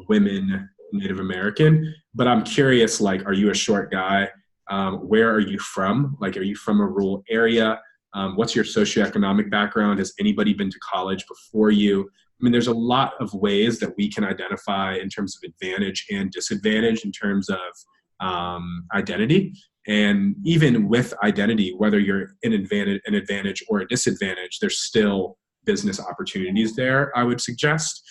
women, Native American, but I'm curious, like, are you a short guy? Where are you from? Like, are you from a rural area? What's your socioeconomic background? Has anybody been to college before you? I mean, there's a lot of ways that we can identify in terms of advantage and disadvantage in terms of identity. And even with identity, whether you're an advantage or a disadvantage, there's still business opportunities there, I would suggest.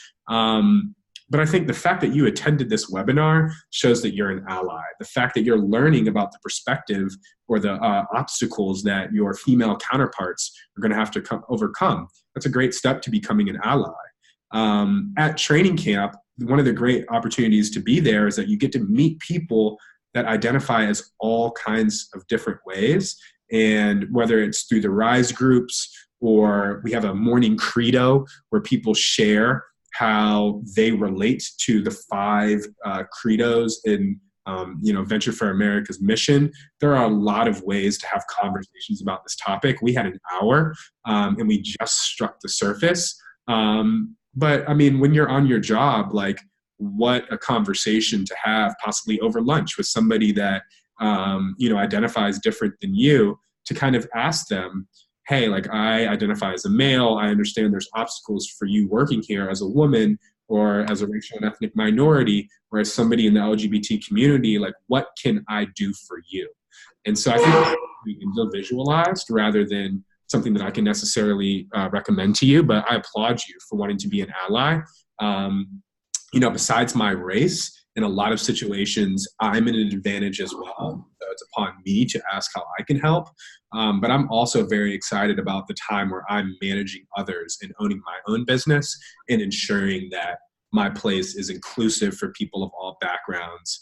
But I think the fact that you attended this webinar shows that you're an ally. The fact that you're learning about the perspective or the obstacles that your female counterparts are going to have to overcome, that's a great step to becoming an ally. At training camp, one of the great opportunities to be there is that you get to meet people that identify as all kinds of different ways. And whether it's through the RISE groups, or we have a morning credo where people share how they relate to the 5 credos in Venture for America's mission. There are a lot of ways to have conversations about this topic. We had an hour and we just struck the surface. But I mean, when you're on your job, like, what a conversation to have possibly over lunch with somebody that identifies different than you, to kind of ask them, hey, like, I identify as a male. I understand there's obstacles for you working here as a woman or as a racial and ethnic minority or as somebody in the LGBT community. Like, what can I do for you? And so I think we can feel visualized rather than something that I can necessarily recommend to you. But I applaud you for wanting to be an ally. Besides my race, in a lot of situations, I'm in an advantage as well. So it's upon me to ask how I can help. But I'm also very excited about the time where I'm managing others and owning my own business and ensuring that my place is inclusive for people of all backgrounds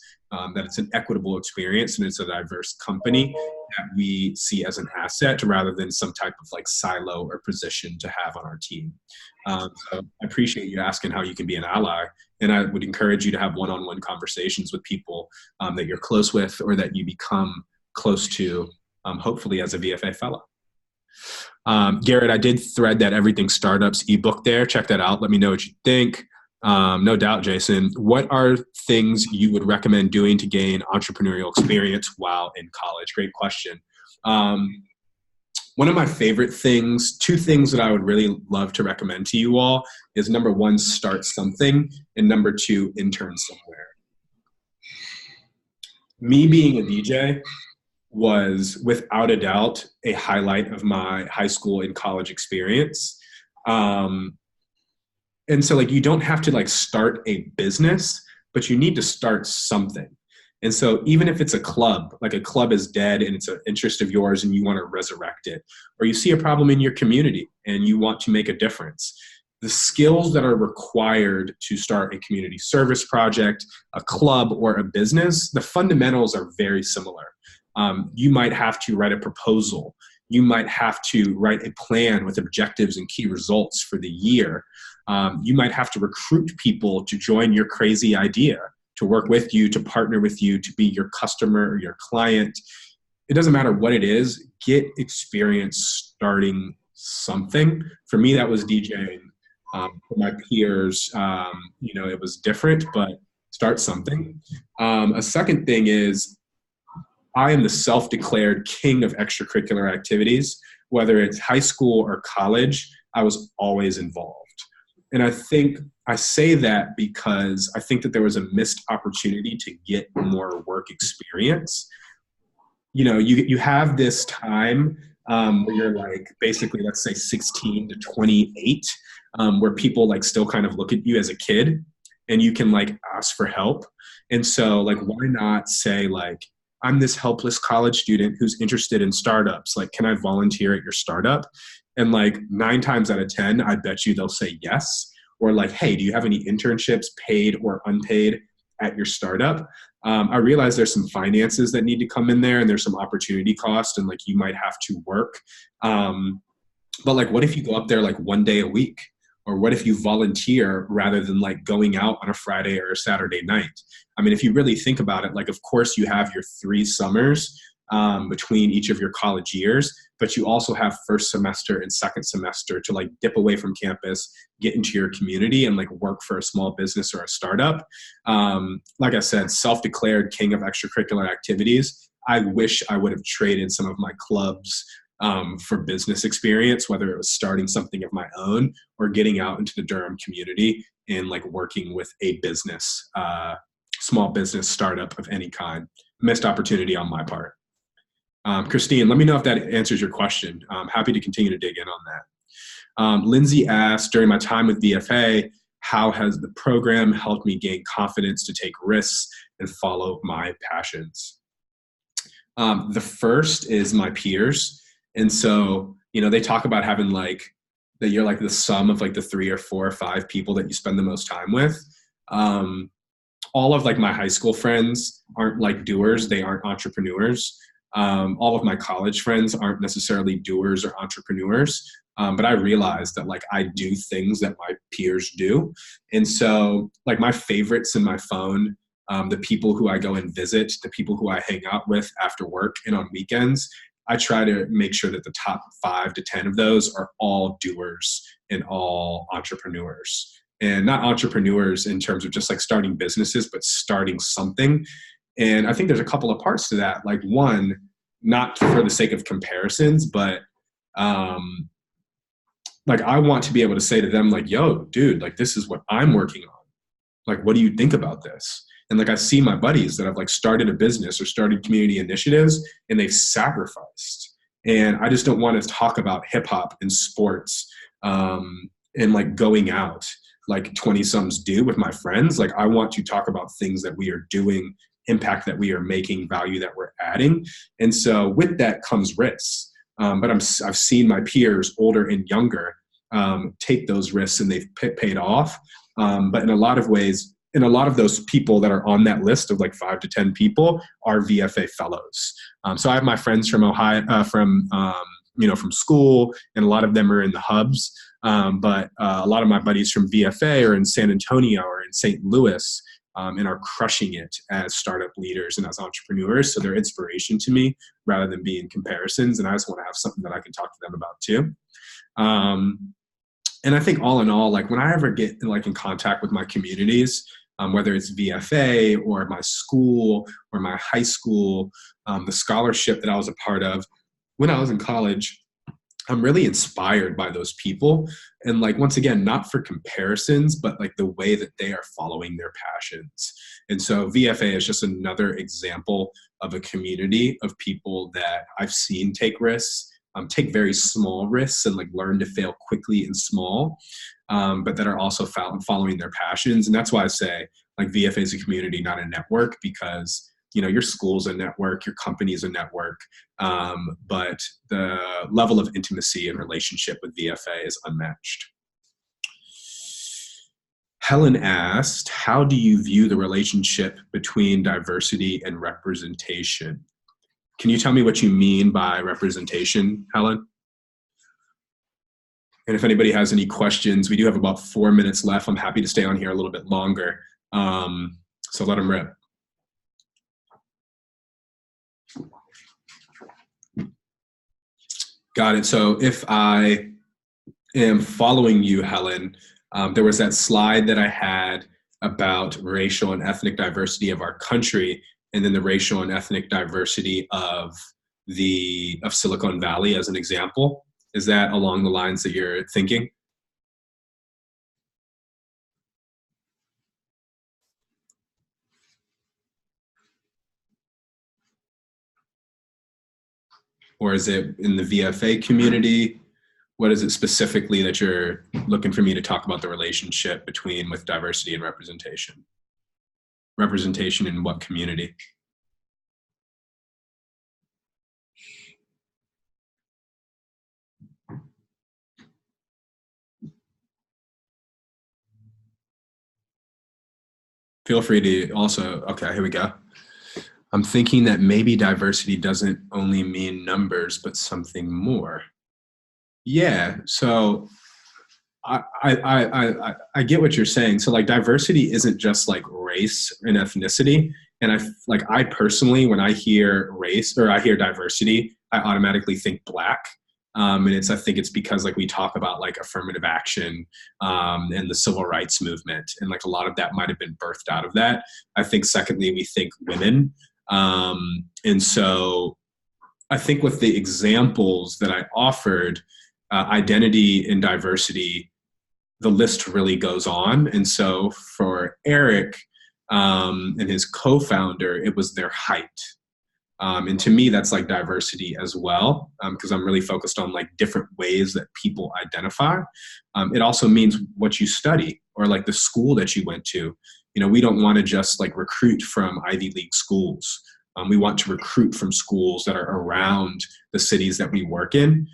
that it's an equitable experience and it's a diverse company that we see as an asset rather than some type of like silo or position to have on our team. So I appreciate you asking how you can be an ally. And I would encourage you to have one-on-one conversations with people that you're close with or that you become close to, hopefully as a VFA fellow. Garrett, I did thread that Everything Startups ebook there. Check that out. Let me know what you think. No doubt, Jason. What are things you would recommend doing to gain entrepreneurial experience while in college? Great question. One of my favorite things, two things that I would really love to recommend to you all is number one, start something, and number two, intern somewhere. Me being a DJ was without a doubt a highlight of my high school and college experience. And so like, you don't have to like start a business, but you need to start something. And so even if it's a club, like a club is dead and it's an interest of yours and you want to resurrect it, or you see a problem in your community and you want to make a difference, the skills that are required to start a community service project, a club, or a business, the fundamentals are very similar. You might have to write a proposal. You might have to write a plan with objectives and key results for the year. You might have to recruit people to join your crazy idea, to work with you, to partner with you, to be your customer or your client. It doesn't matter what it is, get experience starting something. For me, that was DJing. For my peers, it was different, but start something. A second thing is, I am the self-declared king of extracurricular activities. Whether it's high school or college, I was always involved. And I think I say that because I think that there was a missed opportunity to get more work experience. You have this time where you're like basically, let's say 16 to 28, where people like still kind of look at you as a kid and you can like ask for help. And so like, why not say like, I'm this helpless college student who's interested in startups. Like, can I volunteer at your startup? And like 9 times out of 10, I bet you they'll say yes. Or like, hey, do you have any internships, paid or unpaid, at your startup? I realize there's some finances that need to come in there and there's some opportunity cost and like you might have to work. But like, what if you go up there like 1 day a week? Or what if you volunteer rather than like going out on a Friday or a Saturday night? I mean, if you really think about it, like, of course you have your 3 summers between each of your college years, but you also have first semester and second semester to like dip away from campus, get into your community and like work for a small business or a startup. Like I said, self-declared king of extracurricular activities. I wish I would have traded some of my clubs for business experience, whether it was starting something of my own or getting out into the Durham community and like working with a business, small business startup of any kind. Missed opportunity on my part. Christine, let me know if that answers your question. I'm happy to continue to dig in on that. Lindsay asked, during my time with VFA, how has the program helped me gain confidence to take risks and follow my passions? The first is my peers. And so, they talk about having like, that you're like the sum of like the 3 or 4 or 5 people that you spend the most time with. All of like my high school friends aren't like doers. They aren't entrepreneurs. All of my college friends aren't necessarily doers or entrepreneurs. But I realized that like I do things that my peers do. And so like my favorites in my phone, the people who I go and visit, the people who I hang out with after work and on weekends, I try to make sure that the top 5 to 10 of those are all doers and all entrepreneurs. And not entrepreneurs in terms of just like starting businesses, but starting something. And I think there's a couple of parts to that. Like one, not for the sake of comparisons, but like I want to be able to say to them like, yo, dude, like this is what I'm working on. Like, what do you think about this? And like I see my buddies that have like started a business or started community initiatives and they've sacrificed. And I just don't want to talk about hip hop and sports and like going out like 20-somethings do with my friends. Like I want to talk about things that we are doing, impact that we are making, value that we're adding. And so with that comes risks. But I've seen my peers, older and younger, take those risks and they've paid off. But in a lot of ways, and a lot of those people that are on that list of like 5 to 10 people are VFA fellows. So I have my friends from Ohio, from school, and a lot of them are in the hubs. But a lot of my buddies from VFA are in San Antonio or in St. Louis, and are crushing it as startup leaders and as entrepreneurs. So they're inspiration to me rather than being comparisons. And I just want to have something that I can talk to them about too. And I think all in all, like when I ever get in contact with my communities, whether it's VFA or my school or my high school, the scholarship that I was a part of when I was in college, I'm really inspired by those people. And like, once again, not for comparisons, but like the way that they are following their passions. And so VFA is just another example of a community of people that I've seen take risks, take very small risks and like learn to fail quickly and small, but that are also following their passions. And that's why I say like VFA is a community, not a network, because your school's a network, your company's a network, but the level of intimacy and relationship with VFA is unmatched. Helen asked, how do you view the relationship between diversity and representation? Can you tell me what you mean by representation, Helen? And if anybody has any questions, we do have about 4 minutes left. I'm happy to stay on here a little bit longer. So let them rip. Got it. So if I am following you, Helen, there was that slide that I had about racial and ethnic diversity of our country, and then the racial and ethnic diversity of Silicon Valley as an example. Is that along the lines that you're thinking? Or is it in the VFA community? What is it specifically that you're looking for me to talk about the relationship with diversity and representation? Representation in what community? Feel free to also, okay, here we go. I'm thinking that maybe diversity doesn't only mean numbers, but something more. Yeah, so I get what you're saying. So like diversity isn't just like race and ethnicity. And I personally, when I hear race or I hear diversity, I automatically think Black. And I think it's because like we talk about like affirmative action and the civil rights movement, and like a lot of that might have been birthed out of that. I think secondly, we think women. And so I think with the examples that I offered, identity and diversity, the list really goes on. And so for Eric and his co-founder, it was their height. And to me, that's like diversity as well, because I'm really focused on like different ways that people identify. It also means what you study or like the school that you went to. We don't want to just like recruit from Ivy League schools. We want to recruit from schools that are around the cities that we work in.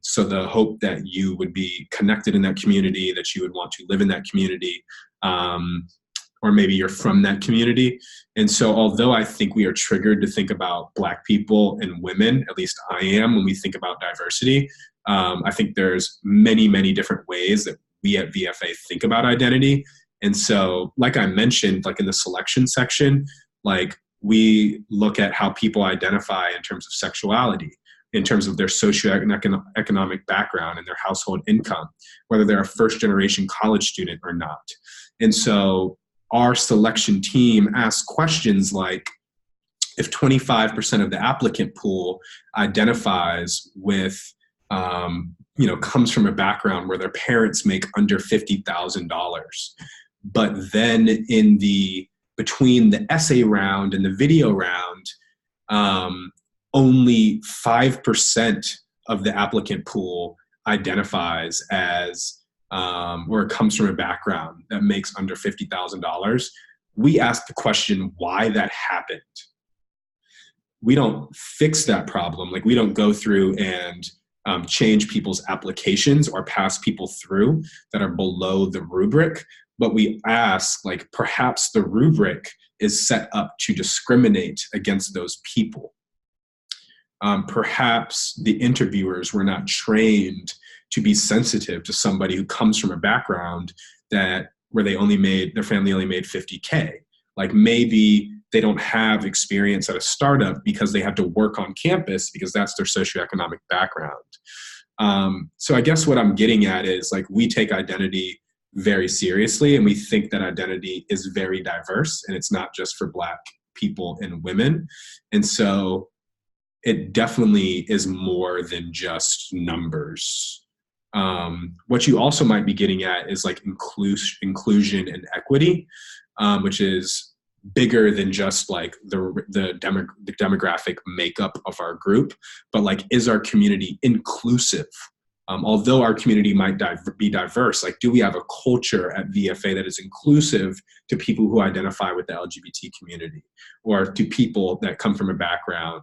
So the hope that you would be connected in that community, that you would want to live in that community, or maybe you're from that community. And so although I think we are triggered to think about Black people and women, at least I am, when we think about diversity, I think there's many, many different ways that we at VFA think about identity. And so, like I mentioned, like in the selection section, like we look at how people identify in terms of sexuality, in terms of their socioeconomic background and their household income, whether they're a first-generation college student or not. And so our selection team asks questions like, if 25% of the applicant pool identifies with, comes from a background where their parents make under $50,000, but then between the essay round and the video round, only 5% of the applicant pool identifies as, or comes from a background that makes under $50,000. We ask the question why that happened. We don't fix that problem. Like we don't go through and change people's applications or pass people through that are below the rubric. but we ask, like, perhaps the rubric is set up to discriminate against those people. Perhaps the interviewers were not trained to be sensitive to somebody who comes from a background where their family only made 50K. Like, maybe they don't have experience at a startup because they have to work on campus because that's their socioeconomic background. So I guess what I'm getting at is, like, we take identity very seriously, and we think that identity is very diverse, and it's not just for Black people and women. And so it definitely is more than just numbers. What you also might be getting at is, like, inclusion and equity, which is bigger than just, like, the demographic makeup of our group, but, like, is our community inclusive? Although our community might be diverse, like, do we have a culture at VFA that is inclusive to people who identify with the LGBT community, or to people that come from a background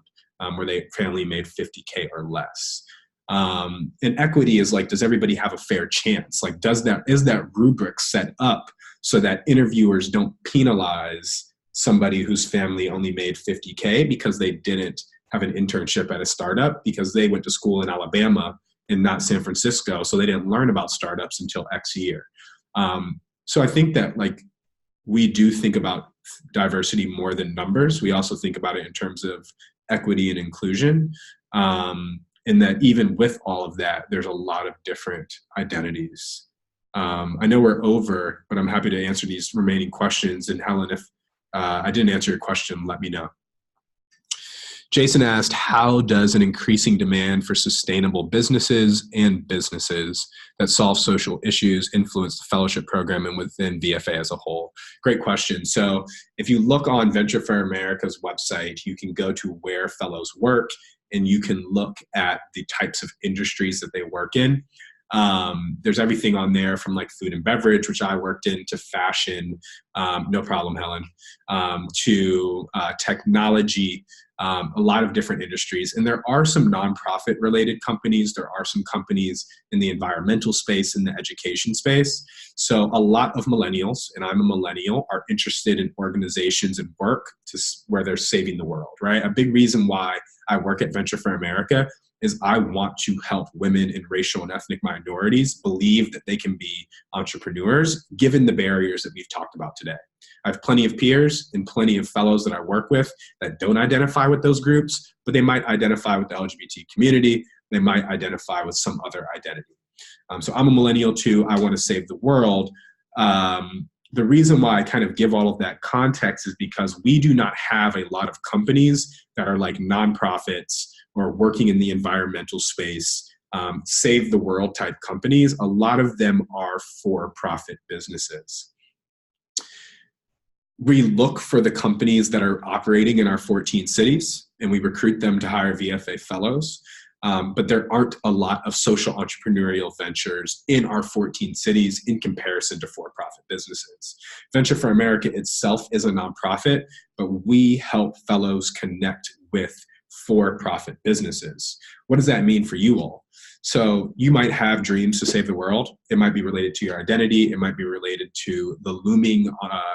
where their family made 50K or less? And equity is, like, does everybody have a fair chance? Like, is that rubric set up so that interviewers don't penalize somebody whose family only made 50K because they didn't have an internship at a startup because they went to school in Alabama and not San Francisco, so they didn't learn about startups until X year. So I think that, like, we do think about diversity more than numbers. We also think about it in terms of equity and inclusion. And that even with all of that, there's a lot of different identities. I know we're over, but I'm happy to answer these remaining questions. And Helen, if I didn't answer your question, let me know. Jason asked, how does an increasing demand for sustainable businesses and businesses that solve social issues influence the fellowship program and within VFA as a whole? Great question. So if you look on Venture for America's website, you can go to where fellows work, and you can look at the types of industries that they work in. There's everything on there from, like, food and beverage, which I worked in, to fashion, no problem, Helen, to technology, a lot of different industries. And there are some nonprofit related companies. There are some companies in the environmental space, in the education space. So a lot of millennials, and I'm a millennial, are interested in organizations and work where they're saving the world, right? A big reason why I work at Venture for America is I want to help women and racial and ethnic minorities believe that they can be entrepreneurs, given the barriers that we've talked about today. I have plenty of peers and plenty of fellows that I work with that don't identify with those groups, but they might identify with the LGBT community. They might identify with some other identity. So I'm a millennial too. I want to save the world. The reason why I kind of give all of that context is because we do not have a lot of companies that are like nonprofits or working in the environmental space, save the world type companies. A lot of them are for-profit businesses. We look for the companies that are operating in our 14 cities, and we recruit them to hire VFA fellows. But there aren't a lot of social entrepreneurial ventures in our 14 cities in comparison to for-profit businesses. Venture for America itself is a nonprofit, but we help fellows connect with for-profit businesses. What does that mean for you all? So you might have dreams to save the world. It might be related to your identity. It might be related to the looming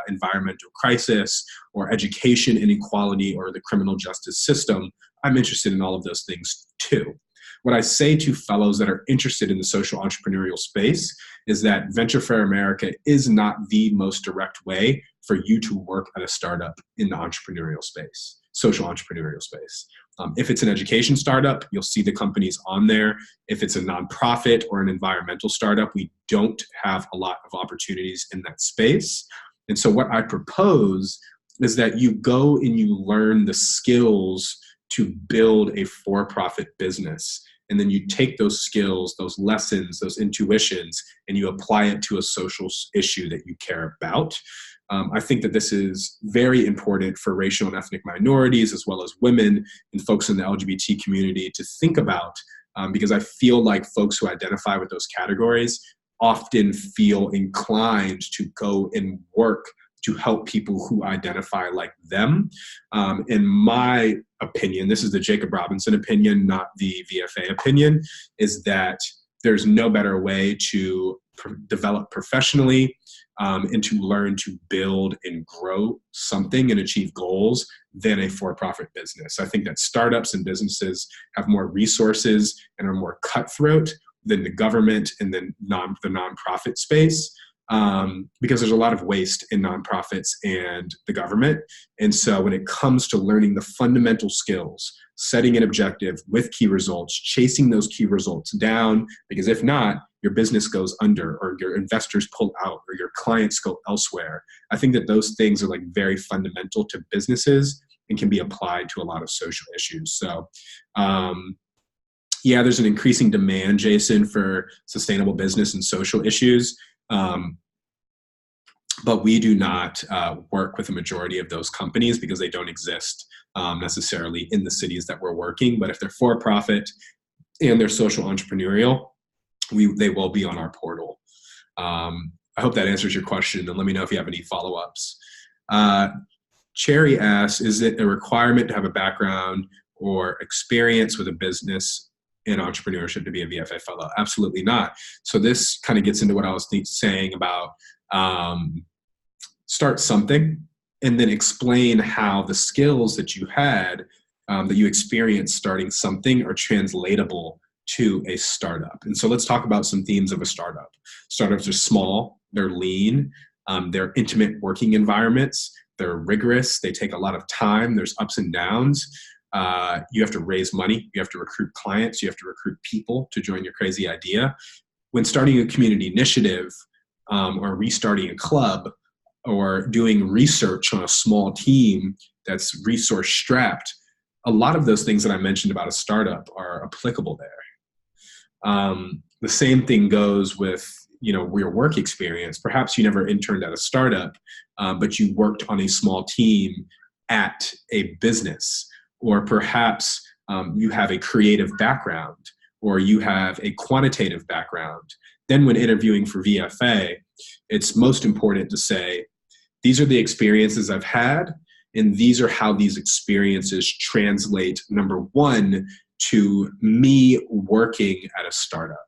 environmental crisis or education inequality or the criminal justice system. I'm interested in all of those things too. What I say to fellows that are interested in the social entrepreneurial space is that Venture for America is not the most direct way for you to work at a startup in the entrepreneurial space, social entrepreneurial space. If it's an education startup, you'll see the companies on there. If it's a nonprofit or an environmental startup, we don't have a lot of opportunities in that space. And so what I propose is that you go and you learn the skills to build a for-profit business. And then you take those skills, those lessons, those intuitions, and you apply it to a social issue that you care about. I think that this is very important for racial and ethnic minorities, as well as women and folks in the LGBT community to think about, because I feel like folks who identify with those categories often feel inclined to go and work to help people who identify like them. In my opinion, this is the Jacob Robinson opinion, not the VFA opinion, is that there's no better way to develop professionally, and to learn to build and grow something and achieve goals than a for-profit business. I think that startups and businesses have more resources and are more cutthroat than the government and then the nonprofit space, because there's a lot of waste in nonprofits and the government. And so when it comes to learning the fundamental skills, setting an objective with key results, chasing those key results down, because if not, your business goes under, or your investors pull out, or your clients go elsewhere. I think that those things are like very fundamental to businesses and can be applied to a lot of social issues. So, yeah, there's an increasing demand, Jason, for sustainable business and social issues. But we do not work with a majority of those companies because they don't exist necessarily in the cities that we're working. But if they're for profit and they're social entrepreneurial, they will be on our portal. I hope that answers your question, and let me know if you have any follow-ups. Cherry asks, is it a requirement to have a background or experience with a business in entrepreneurship to be a VFA fellow? Absolutely not. So this kind of gets into what I was saying about start something and then explain how the skills that you had, that you experienced starting something, are translatable to a startup. And so let's talk about some themes of a startup. Startups are small, they're lean, they're intimate working environments, they're rigorous, they take a lot of time, there's ups and downs. You have to raise money, you have to recruit clients, you have to recruit people to join your crazy idea. When starting a community initiative, or restarting a club, or doing research on a small team that's resource strapped, a lot of those things that I mentioned about a startup are applicable there. The same thing goes with, your work experience. Perhaps you never interned at a startup, but you worked on a small team at a business, or perhaps you have a creative background, or you have a quantitative background. Then when interviewing for VFA, it's most important to say, these are the experiences I've had, and these are how these experiences translate, number one, to me working at a startup.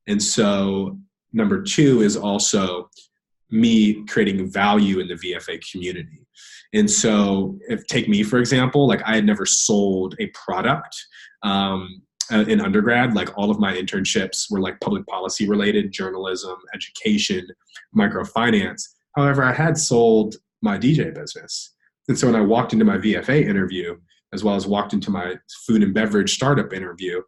And so number two is also me creating value in the VFA community. And so take me, for example, like I had never sold a product in undergrad. Like all of my internships were like public policy related, journalism, education, microfinance. However, I had sold my DJ business. And so when I walked into my VFA interview, as well as walked into my food and beverage startup interview,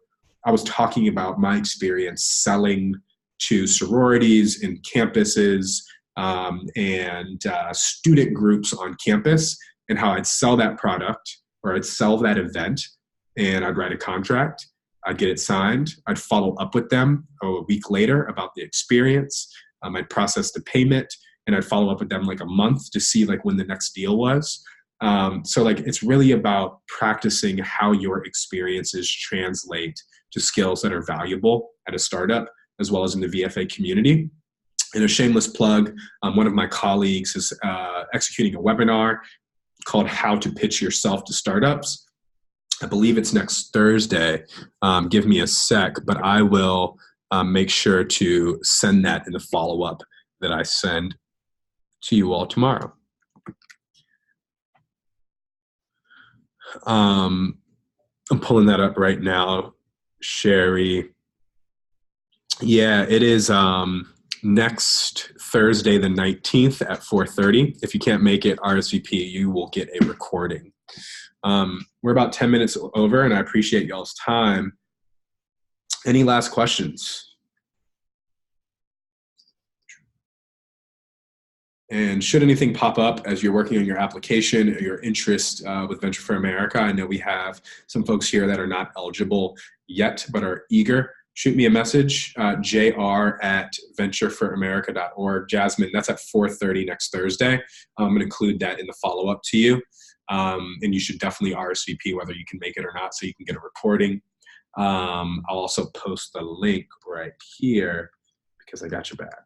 I was talking about my experience selling to sororities and campuses and student groups on campus, and how I'd sell that product, or I'd sell that event, and I'd write a contract, I'd get it signed, I'd follow up with them a week later about the experience, I'd process the payment, and I'd follow up with them like a month to see like when the next deal was. So like it's really about practicing how your experiences translate to skills that are valuable at a startup as well as in the VFA community. And a shameless plug, one of my colleagues is executing a webinar called How to Pitch Yourself to Startups. I believe it's next Thursday. Give me a sec, but I will make sure to send that in the follow-up that I send to you all tomorrow. I'm pulling that up right now, Sherry. Yeah, it is next Thursday, the 19th at 4:30. If you can't make it, RSVP, you will get a recording. We're about 10 minutes over, and I appreciate y'all's time. Any last questions? And should anything pop up as you're working on your application or your interest with Venture for America, I know we have some folks here that are not eligible yet but are eager. Shoot me a message, jr@ventureforamerica.org. Jasmine, that's at 4:30 next Thursday. I'm going to include that in the follow-up to you. And you should definitely RSVP whether you can make it or not so you can get a recording. I'll also post the link right here because I got your back.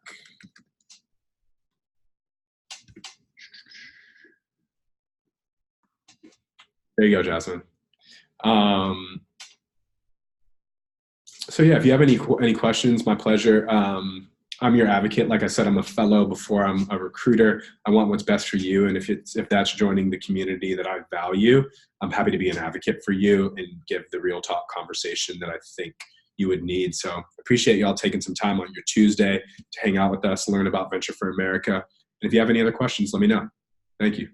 There you go, Jasmine. So yeah, if you have any questions, my pleasure. I'm your advocate. Like I said, I'm a fellow before I'm a recruiter. I want what's best for you. And if that's joining the community that I value, I'm happy to be an advocate for you and give the real talk conversation that I think you would need. So appreciate y'all taking some time on your Tuesday to hang out with us, learn about Venture for America. And if you have any other questions, let me know. Thank you.